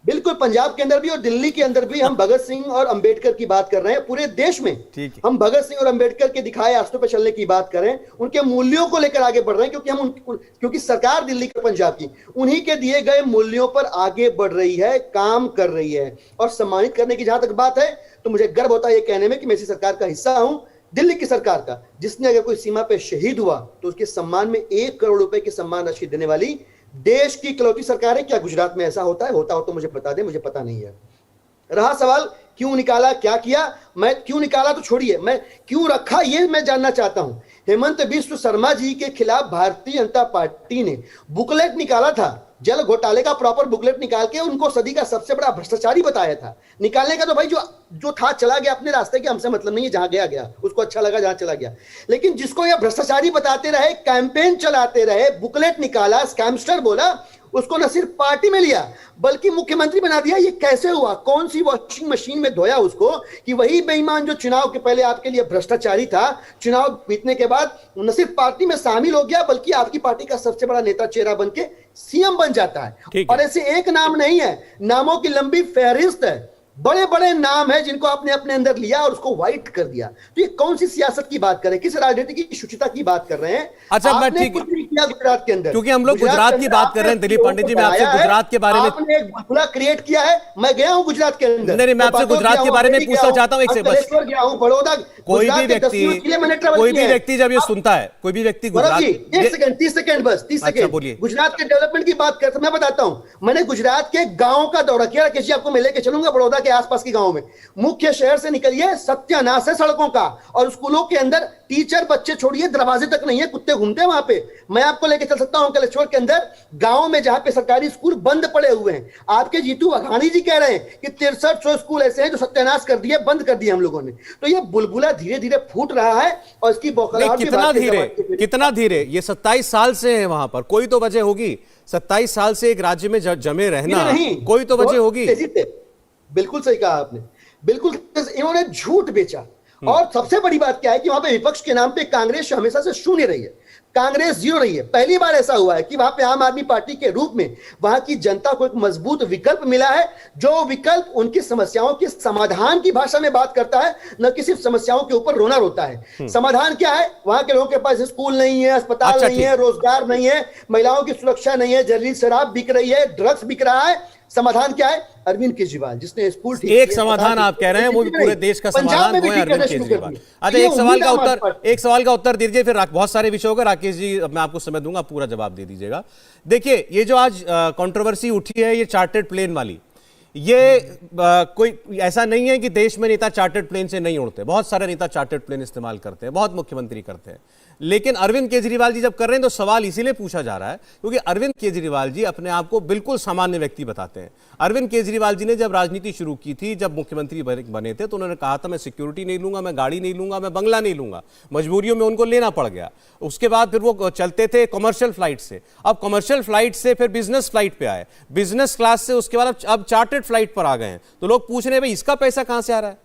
बिल्कुल, पंजाब के अंदर भी और दिल्ली के अंदर भी हम भगत सिंह और अंबेडकर की बात कर रहे हैं। पूरे देश में हम भगत सिंह और अंबेडकर के दिखाए रास्तों पर चलने की बात करें, उनके मूल्यों को लेकर आगे बढ़ रहे हैं, क्योंकि सरकार दिल्ली की पंजाब की उन्हीं के दिए गए मूल्यों पर आगे बढ़ रही है, काम कर रही है। और सम्मानित करने की जहां तक बात है तो मुझे गर्व होता है ये कहने में कि मैं इसी सरकार का हिस्सा हूं, दिल्ली की सरकार का, जिसने अगर कोई सीमा पे शहीद हुआ तो उसके सम्मान में 1 करोड़ रुपए की सम्मान राशि देने वाली देश की इकलौती सरकार है। क्या गुजरात में ऐसा होता है? होता हो तो मुझे बता दें, मुझे पता नहीं है। रहा सवाल क्यों निकाला, क्या किया, मैं क्यों निकाला तो छोड़िए, मैं क्यों रखा ये मैं जानना चाहता हूं। हेमंत बिस्व शर्मा जी के खिलाफ भारतीय जनता पार्टी ने बुकलेट निकाला था, जल घोटाले का प्रॉपर बुकलेट निकाल के उनको सदी का सबसे बड़ा भ्रष्टाचारी बताया था। निकालने का तो भाई जो था चला गया अपने रास्ते के, हमसे मतलब नहीं है, जहां गया गया, उसको अच्छा लगा जहां चला गया। लेकिन जिसको यह भ्रष्टाचारी बताते रहे, कैंपेन चलाते रहे, बुकलेट निकाला, स्कैमस्टर बोला, उसको न सिर्फ पार्टी में लिया बल्कि मुख्यमंत्री बना दिया। ये कैसे हुआ? कौन सी वॉशिंग मशीन में धोया उसको कि वही बेईमान जो चुनाव के पहले आपके लिए भ्रष्टाचारी था, चुनाव जीतने के बाद न सिर्फ पार्टी में शामिल हो गया बल्कि आपकी पार्टी का सबसे बड़ा नेता चेहरा बनके सीएम बन जाता है। और ऐसे एक नाम नहीं है, नामों की लंबी फहरिस्त है। बड़े बड़े नाम है जिनको आपने अपने अंदर लिया और उसको व्हाइट कर दिया। तो ये कौन सी सियासत की बात कर रहे हैं, किस राजनीति की शुचिता की बात कर रहे हैं? अच्छा, मैं आपने ठीक कुछ नहीं किया गुजरात के अंदर, क्योंकि हम लोग गुजरात की बात कर रहे हैं। दिलीप पंडित जी, मैं आपसे गुजरात के बारे में, आपने एक बुलबुला क्रिएट किया है। मैं गया हूं गुजरात के अंदर, नहीं, मैं आपसे गुजरात के बारे में पूछना चाहता हूं। एक से बस, गया हूं बड़ौदा, कोई भी व्यक्ति जब ये सुनता है, कोई भी व्यक्ति गुजरात, 1 सेकंड 30 सेकंड बस 30 अच्छा, सेकंड बोलिए। गुजरात के डेवलपमेंट की बात करते मैं बताता हूं। मैंने गुजरात के गांव का दौरा किया, राकेश जी आपको मैं लेके चलूंगा बड़ौदा के आसपास के गांव में। मुख्य शहर से निकलिए, सत्यानाश है सड़कों का, और स्कूलों के अंदर टीचर बच्चे छोड़िए दरवाजे तक नहीं है, कुत्ते घूमते हैं वहां पे। मैं आपको लेके चल सकता हूं कलेश्वर के अंदर गांव में जहां पे सरकारी स्कूल बंद पड़े हुए हैं। आपके जीतू वाघानी जी कह रहे हैं कि 6300 स्कूल ऐसे हैं जो सत्यानाश कर दिए, बंद कर दिए हम लोगों ने। तो ये बुलबुला धीरे धीरे फूट रहा है और इसकी बौखलाहट भी कितना धीरे, कितना धीरे? ये 27 साल से है वहां पर, कोई तो वजह होगी। 27 साल से एक राज्य में जमे रहना, कोई तो वजह होगी। बिल्कुल सही कहा आपने, बिल्कुल। इन्होंने झूठ बेचा। और सबसे बड़ी बात क्या है कि वहां पे विपक्ष के नाम पे कांग्रेस हमेशा से शून्य रही है, कांग्रेस जीरो रही है। पहली बार ऐसा हुआ है कि वहां पे आम आदमी पार्टी के रूप में वहां की जनता को एक मजबूत विकल्प मिला है, जो विकल्प उनकी समस्याओं के समाधान की भाषा में बात करता है, न कि सिर्फ समस्याओं के ऊपर रोना रोता है। समाधान क्या है? वहां के लोगों के पास स्कूल नहीं है, अस्पताल नहीं है, रोजगार नहीं है, महिलाओं की सुरक्षा नहीं है, जहरीली शराब बिक रही है, ड्रग्स बिक रहा है। समाधान क्या है? अरविंद केजरीवाल जिसने स्कूल ठीक एक समाधान आप कह रहे हैं, वो भी पूरे देश का समाधान वो है अरविंद केजरीवाल। अच्छा, एक सवाल का उत्तर दीजिए, फिर बहुत सारे विषयों का राकेश जी मैं आपको समय दूंगा, पूरा जवाब दे दीजिएगा। देखिए, ये जो आज कंट्रोवर्सी उठी है ये चार्टर्ड प्लेन वाली, ये कोई ऐसा नहीं है कि देश में नेता चार्टर्ड प्लेन से नहीं उड़ते। बहुत सारे नेता चार्टर्ड प्लेन इस्तेमाल करते हैं, बहुत मुख्यमंत्री करते हैं। लेकिन अरविंद केजरीवाल जी जब कर रहे हैं तो सवाल इसीलिए पूछा जा रहा है क्योंकि अरविंद केजरीवाल जी अपने आप को बिल्कुल सामान्य व्यक्ति बताते हैं। अरविंद केजरीवाल जी ने जब राजनीति शुरू की थी, जब मुख्यमंत्री बने थे, तो उन्होंने कहा था मैं सिक्योरिटी नहीं लूंगा, मैं गाड़ी नहीं लूंगा, मैं बंगला नहीं लूंगा। मजबूरियों में उनको लेना पड़ गया। उसके बाद फिर वो चलते थे कमर्शियल फ्लाइट से, अब कमर्शियल फ्लाइट से फिर बिजनेस फ्लाइट पे आए, बिजनेस क्लास से उसके बाद अब चार्टर्ड फ्लाइट पर आ गए हैं। तो लोग पूछ रहे हैं भाई इसका पैसा कहां से आ रहा है?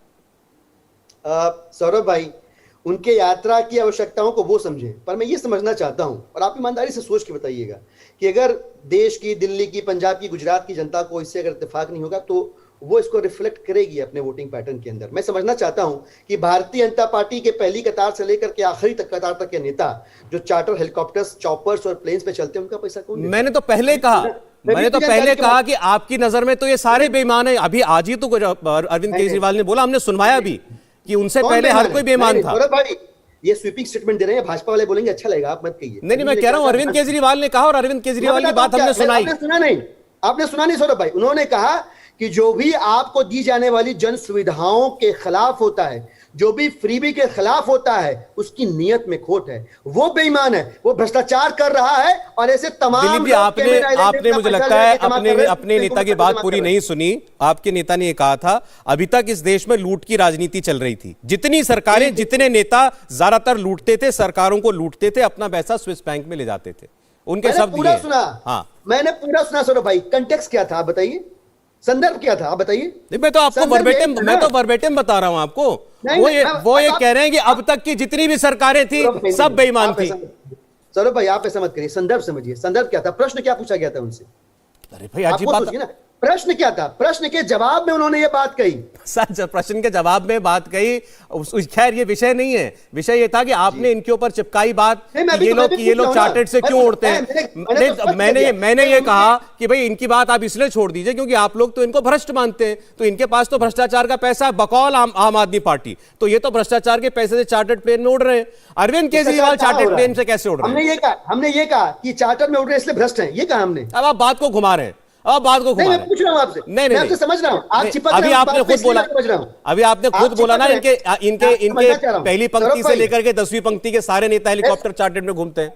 सौरभ भाई, उनके यात्रा की आवश्यकताओं को वो समझें, पर मैं ये समझना चाहता हूं और आप ईमानदारी से सोच के बताइएगा कि अगर देश की, दिल्ली की, पंजाब की, गुजरात की जनता को इससे अगर इत्तेफाक नहीं होगा तो वो इसको रिफ्लेक्ट करेगी अपने वोटिंग पैटर्न के अंदर। मैं समझना चाहता हूं कि भारतीय जनता पार्टी के पहली कतार से लेकर के आखिरी कतार तक के नेता जो चार्टर हेलीकॉप्टर्स, चॉपर्स और प्लेन्स पे चलते हैं, उनका पैसा कौन देता? मैंने तो पहले कहा कि आपकी नजर में तो ये सारे बेईमान है। अभी आज ही तो अरविंद केजरीवाल ने बोला, हमने सुनवाया भी कि उनसे पहले हर कोई बेईमान था। भाई ये स्वीपिंग स्टेटमेंट दे रहे हैं, भाजपा वाले बोलेंगे अच्छा लगेगा, आप मत कहिए। नहीं, मैं कह रहा हूं अरविंद केजरीवाल ने कहा और अरविंद केजरीवाल की बात हमने सुनाई। आपने सुना नहीं सौरभ भाई? उन्होंने कहा कि जो भी आपको दी जाने वाली जन सुविधाओं के खिलाफ होता है, जो भी फ्रीबी के खिलाफ होता है, उसकी नीयत में खोट है, वो बेईमान है, वो भ्रष्टाचार कर रहा है। और ऐसे तमाम दिलीप जी, आपने मुझे लगता है अपने नेता की बात पूरी नहीं सुनी। आपके नेता ने ये कहा था अभी तक इस देश में लूट की राजनीति चल रही थी, जितनी सरकारें, जितने नेता ज्यादातर लूटते थे, सरकारों को लूटते थे, अपना पैसा स्विस बैंक में ले जाते थे। उनके शब्द पूरा सुना। हाँ, मैंने पूरा सुना सौरभ भाई। कंटेक्स्ट क्या था आप बताइए, संदर्भ क्या था आप बताइए? मैं तो आपको वर्बेटिम बता रहा हूं आपको। वो ये कह रहे हैं कि अब तक की जितनी भी सरकारें थी सब बेईमान थी। सौरभ भाई आप ऐसा मत करिए, संदर्भ समझिए। संदर्भ क्या था? प्रश्न क्या पूछा गया था उनसे? अरे भाई अजीब बात है ना। प्रश्न क्या था? प्रश्न के जवाब में उन्होंने ये बात कही। सर, प्रश्न के जवाब में बात कही, खैर ये विषय नहीं है। विषय ये था कि आपने इनके ऊपर चिपकाई बात ये लोग चार्टर्ड से क्यों उड़ते हैं। मैंने ये कहा कि भाई इनकी बात आप इसलिए छोड़ दीजिए क्योंकि आप लोग तो इनको भ्रष्ट मानते हैं, तो इनके पास तो भ्रष्टाचार का पैसा बकौल आम आदमी पार्टी, तो ये तो भ्रष्टाचार के पैसे से चार्टर्ड प्लेन में उड़ रहे हैं। अरविंद केजरीवाल चार्टर्ड प्लेन से कैसे उड़ रहे हैं? हमने ये कहा कि चार्टर्ड में उड़ रहे हैं इसलिए भ्रष्ट हैं, ये कहा हमने। अब आप बात को घुमा रहे हैं। अब बात को नहीं, मैं पूछ रहा हूं आपसे। नहीं, मैं आपसे समझ रहा हूं, आप चिपक अभी आपने खुद बोला, अभी आपने खुद बोला ना इनके पहली पंक्ति से लेकर के 10वीं पंक्ति के सारे नेता हेलीकॉप्टर चार्टर्ड में घूमते हैं।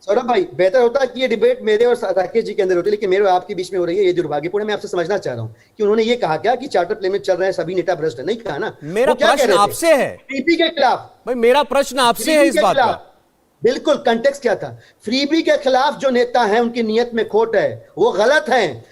सौरभ भाई, बेहतर होता है कि ये डिबेट मेरे और राकेश जी के अंदर होती है, लेकिन मेरे और आपके बीच में हो रही है, ये दुर्भाग्यपूर्ण है। मैं आपसे समझना चाह रहा हूं कि उन्होंने ये कहा क्या कि चार्टर प्लेन में चल रहे हैं सभी नेता भ्रष्ट है? नहीं कहा ना। मेरा प्रश्न आपसे है, फ्रीबी के खिलाफ। भाई मेरा प्रश्न आपसे है इस बात का। बिल्कुल, कंटेक्स्ट क्या था? फ्रीबी के खिलाफ जो नेता हैं उनकी नीयत में खोट है, वो गलत हैं।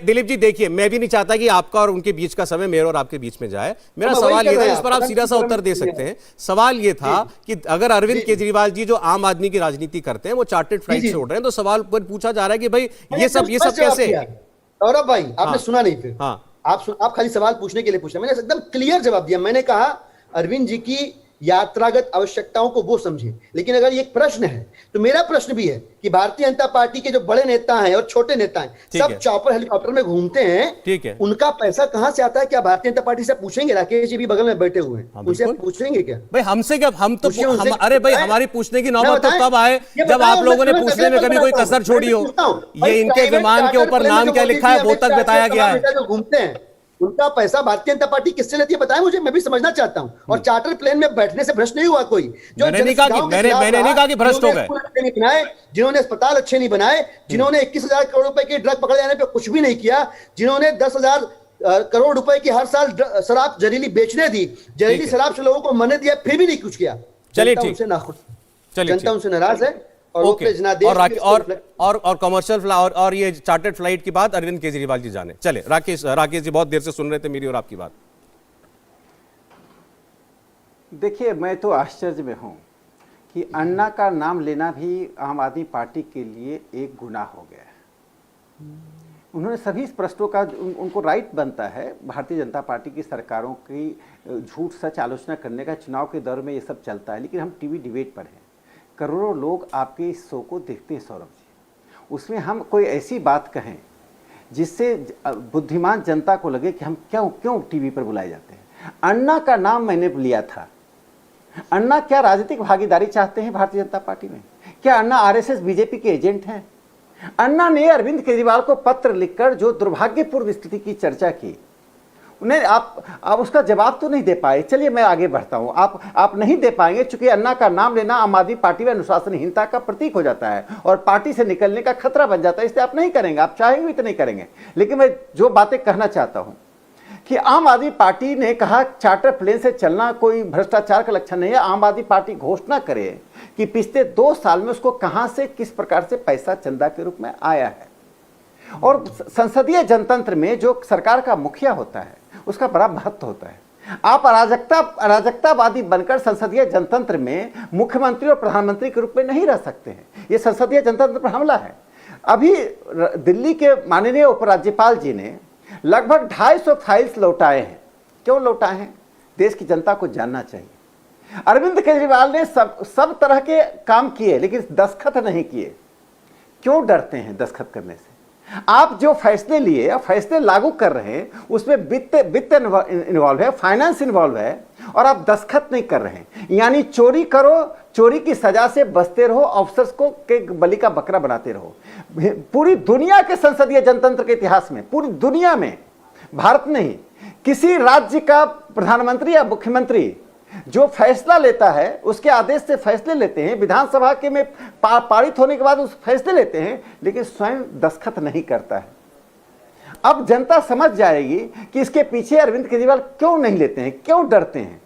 दिलीप जी देखिए, मैं भी नहीं चाहता कि आपका और उनके बीच का समय मेरे और आपके बीच में जाए। मेरा सवाल ये था, इस पर आप सीधा सा उत्तर दे सकते हैं। सवाल ये था कि अगर अरविंद केजरीवाल जी जो आम आदमी की राजनीति करते हैं वो चार्टर्ड फ्लाइट से उड़ रहे हैं, तो सवाल पर पूछा जा रहा है कि भाई ये सब कैसे? सौरभ भाई आपने हाँ। सुना नहीं फिर। हाँ। आप खाली सवाल पूछने के लिए पूछ रहे, मैंने एकदम क्लियर जवाब दिया। मैंने कहा अरविंद जी की यात्रागत आवश्यकताओं को वो समझे, लेकिन अगर ये एक प्रश्न है तो मेरा प्रश्न भी है कि भारतीय जनता पार्टी के जो बड़े नेता हैं और छोटे नेता हैं ठीक सब है। चॉपर हेलीकॉप्टर में घूमते हैं, ठीक है। उनका पैसा कहां से आता है? क्या भारतीय जनता पार्टी से पूछेंगे? राकेश जी भी बगल में बैठे हुए हैं, हाँ, उनसे बिल्कुल। पूछेंगे क्या? भाई हमसे क्या, हम तो पूछिए उनसे। अरे भाई मैं- हमारी पूछने की मैं नौबत तो बताएं? तब आए ये जब बताओ, आप लोगों ने मैं पूछने में कभी कोई बताता हूं। कसर छोड़ी मैं हो। पूछता हूं। ये भाई, इनके प्राइवेट विमान के चार्टर ऊपर प्लेन में नाम जो क्या मोदी लिखा जी है वो अमित तक शाह बताया के गया है। जो घूमते हैं, उनका पैसा भारतीय जनता पार्टी किससे लेती है बताएं मुझे, मैं भी समझना चाहता हूं। और चार्टर प्लेन में बैठने से भ्रष्ट नहीं हुआ कोई। जो मैंने नहीं कहा कि- गांव के मैंने खिलाफ नहीं रहा, कहा कि भ्रष्ट हो जिन्होंने गए। स्कूल अच्छे नहीं बनाए, जिन्होंने अस्पताल अच्छे नहीं बनाए, जिन्होंने 21,000 करोड़ रुपए की ड्रग पकड़े जाने पे कुछ भी नहीं किया, जिन्होंने 10,000 करोड़ रुपए की हर साल शराब जहरीली बेचने दी, जहरीली शराब से लोगों को मरने दिया, फिर भी नहीं कुछ किया। चलिए जनता ठीक। उनसे नाखुश, चलिए जनता उनसे नाराज है। और वो ओके। अपने जनादेश और भी इसको reflect- और कमर्शियल और ये चार्टर्ड फ्लाइट की बात अरविंद केजरीवाल जी जाने। चले राकेश जी बहुत देर से सुन रहे थे मेरी और आपकी बात। देखिए, मैं तो आश्चर्य में हूँ कि अन्ना का नाम लेना भी आम आदमी पार्टी के लिए एक गुनाह हो गया है। उन्होंने सभी प्रश्नों का उनको राइट बनता है। भारतीय जनता पार्टी की सरकारों की झूठ सच आलोचना करने का चुनाव के दौर में ये सब चलता है, लेकिन हम टीवी डिबेट पर हैं। करोड़ों लोग आपके इस शो को देखते हैं सौरभ जी, उसमें हम कोई ऐसी बात कहें जिससे बुद्धिमान जनता को लगे कि हम क्यों टीवी पर बुलाए जाते हैं। अन्ना का नाम मैंने लिया था। अन्ना क्या राजनीतिक भागीदारी चाहते हैं भारतीय जनता पार्टी में? क्या अन्ना आरएसएस बीजेपी के एजेंट हैं? अन्ना ने अरविंद केजरीवाल को पत्र लिखकर जो दुर्भाग्यपूर्ण स्थिति की चर्चा की, उन्हें आप उसका जवाब तो नहीं दे पाए। चलिए मैं आगे बढ़ता हूं। आप नहीं दे पाएंगे, चूंकि अन्ना का नाम लेना आम आदमी पार्टी में अनुशासनहीनता का प्रतीक हो जाता है और पार्टी से निकलने का खतरा बन जाता है, इसलिए आप नहीं करेंगे। आप चाहेंगे भी तो नहीं करेंगे। लेकिन मैं जो बातें कहना चाहता हूं कि आम आदमी पार्टी ने कहा चार्टर प्लेन से चलना कोई भ्रष्टाचार का लक्षण नहीं है। आम आदमी पार्टी घोषणा करे कि पिछले 2 साल में उसको कहां से किस प्रकार से पैसा चंदा के रूप में आया है। और संसदीय जनतंत्र में जो सरकार का मुखिया होता है उसका बड़ा महत्व होता है। आप अराजकतावादी बनकर संसदीय जनतंत्र में मुख्यमंत्री और प्रधानमंत्री के रूप में नहीं रह सकते हैं। यह संसदीय जनतंत्र पर हमला है। अभी दिल्ली के माननीय उपराज्यपाल जी ने लगभग 250 फाइल्स लौटाए हैं। क्यों लौटाए हैं? देश की जनता को जानना चाहिए। अरविंद केजरीवाल ने सब तरह के काम किए, लेकिन दस्तखत नहीं किए। क्यों डरते हैं दस्तखत करने से? आप जो फैसले लिए और फैसले लागू कर रहे हैं उसमें वित्त इन्वॉल्व है, फाइनेंस इन्वॉल्व है, और आप दस्तखत नहीं कर रहे हैं। यानी चोरी करो, चोरी की सजा से बचते रहो, ऑफिसर्स को के बलि का बकरा बनाते रहो। पूरी दुनिया के संसदीय जनतंत्र के इतिहास में, पूरी दुनिया में, भारत नहीं, किसी राज्य का प्रधानमंत्री या मुख्यमंत्री जो फैसला लेता है उसके आदेश से फैसले लेते हैं, विधानसभा के में पारित होने के बाद उस फैसले लेते हैं, लेकिन स्वयं दस्तखत नहीं करता है। अब जनता समझ जाएगी कि इसके पीछे अरविंद केजरीवाल क्यों नहीं लेते हैं, क्यों डरते हैं।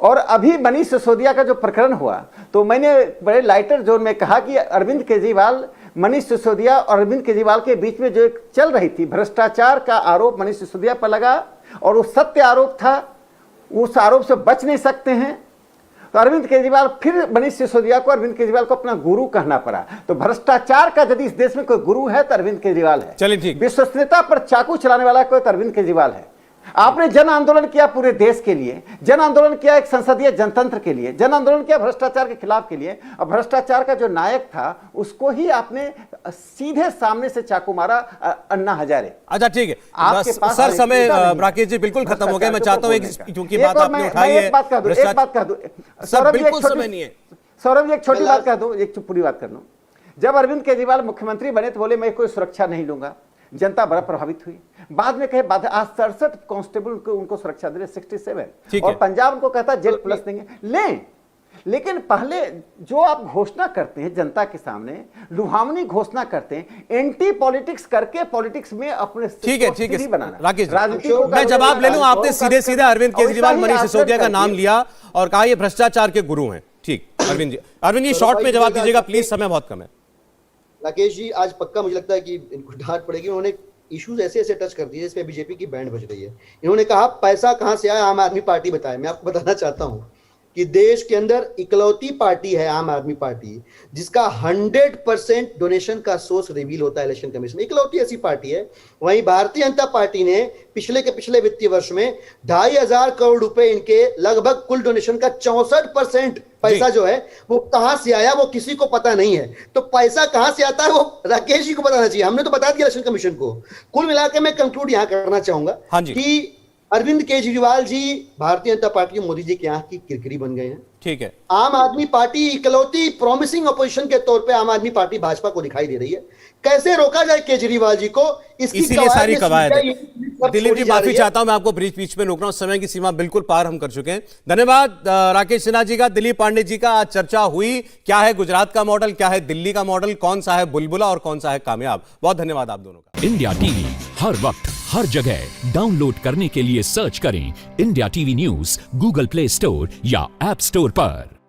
और अभी मनीष सिसोदिया का जो प्रकरण हुआ तो मैंने बड़े लाइटर जोन में कहा कि अरविंद केजरीवाल, मनीष सिसोदिया और अरविंद केजरीवाल के बीच में जो एक चल रही थी भ्रष्टाचार का आरोप मनीष सिसोदिया पर लगा और वो सत्य आरोप था, उस आरोप से बच नहीं सकते हैं। तो अरविंद केजरीवाल, फिर मनीष सिसोदिया को अरविंद केजरीवाल को अपना गुरु कहना पड़ा। तो भ्रष्टाचार का यदि इस देश में कोई गुरु है तो अरविंद केजरीवाल है। चलिए ठीक। विश्वसनीयता पर चाकू चलाने वाला कोई तो अरविंद केजरीवाल है। आपने जन आंदोलन किया पूरे देश के लिए, जन आंदोलन किया एक संसदीय जनतंत्र के लिए, जन आंदोलन किया भ्रष्टाचार के खिलाफ के लिए, और भ्रष्टाचार का जो नायक था उसको ही आपने सीधे सामने से चाकू मारा, अन्ना हजारे। अच्छा ठीक है, आपके बस पास सर समय नहीं। राकेश जी बिल्कुल खत्म हो गया। मैं चाहता हूँ क्योंकि बात आपने उठाई मैं है, एक बात कह दूं, सर बिल्कुल समय नहीं है। सौरभ जी एक छोटी बात कह दूं, एक पूरी बात कर लूं। जब अरविंद केजरीवाल मुख्यमंत्री बने तो बोले मैं कोई सुरक्षा नहीं लूंगा, जनता बड़ा प्रभावित हुई। बाद में कहे आज 67 कांस्टेबल उनको सुरक्षा दे रहे, 67, और पंजाब उनको कहता जेल प्लस देंगे। लेकिन पहले जो आप घोषणा करते हैं जनता के सामने, लुभावनी घोषणा करते हैं, एंटी पॉलिटिक्स करके पॉलिटिक्स में अपने ठीक है बनाना। राकेश मैं जवाब ले लूं। आपने सीधे अरविंद केजरीवाल, मनीष सिसोदिया का नाम लिया और कहा ये भ्रष्टाचार के गुरु हैं। ठीक, अरविंद जी शॉर्ट में जवाब दीजिएगा प्लीज, समय बहुत कम है। राकेश जी आज पक्का मुझे लगता है कि इनको डांट पड़ेगी। उन्होंने इश्यूज ऐसे टच कर दिए जिसपे बीजेपी की बैंड बज रही है। इन्होंने कहा पैसा कहां से आया, आम आदमी पार्टी बताए। मैं आपको बताना चाहता हूं कि देश के अंदर इकलौती पार्टी है आम आदमी पार्टी जिसका 100% डोनेशन का सोर्स रिवील होता है इलेक्शन कमीशन में। इकलौती ऐसी पार्टी है। वहीं भारतीय जनता पार्टी ने पिछले वित्तीय वर्ष में 2,500 करोड़ रुपए इनके लगभग कुल डोनेशन का 64% पैसा जो है वो कहां से आया वो किसी को पता नहीं है। तो पैसा कहां से आता है वो राकेश जी को बताना चाहिए। हमने तो बता दिया इलेक्शन कमीशन को। कुल मिलाकर मैं कंक्लूड यहां करना चाहूंगा कि अरविंद केजरीवाल जी भारतीय जनता पार्टी मोदी जी के यहाँ की किरकिरी बन गए हैं। ठीक है। आम आदमी पार्टी इकलौती प्रॉमिसिंग अपोजिशन के तौर पे आम आदमी पार्टी भाजपा को दिखाई दे रही है। कैसे रोका जाए केजरीवाल जी को, इसीलिए सारी कवायद। दिलीप जी माफी चाहता हूं, मैं आपको बीच में रोक रहा हूं, समय की सीमा बिल्कुल पार हम कर चुके हैं। धन्यवाद राकेश सिन्हा जी का, दिलीप पांडे जी का। आज चर्चा हुई क्या है गुजरात का मॉडल, क्या है दिल्ली का मॉडल, कौन सा है बुलबुला और कौन सा है कामयाब। बहुत धन्यवाद आप दोनों का। इंडिया टीवी हर वक्त हर जगह डाउनलोड करने के लिए सर्च करें India TV news Google play store या ऐप स्टोर पर।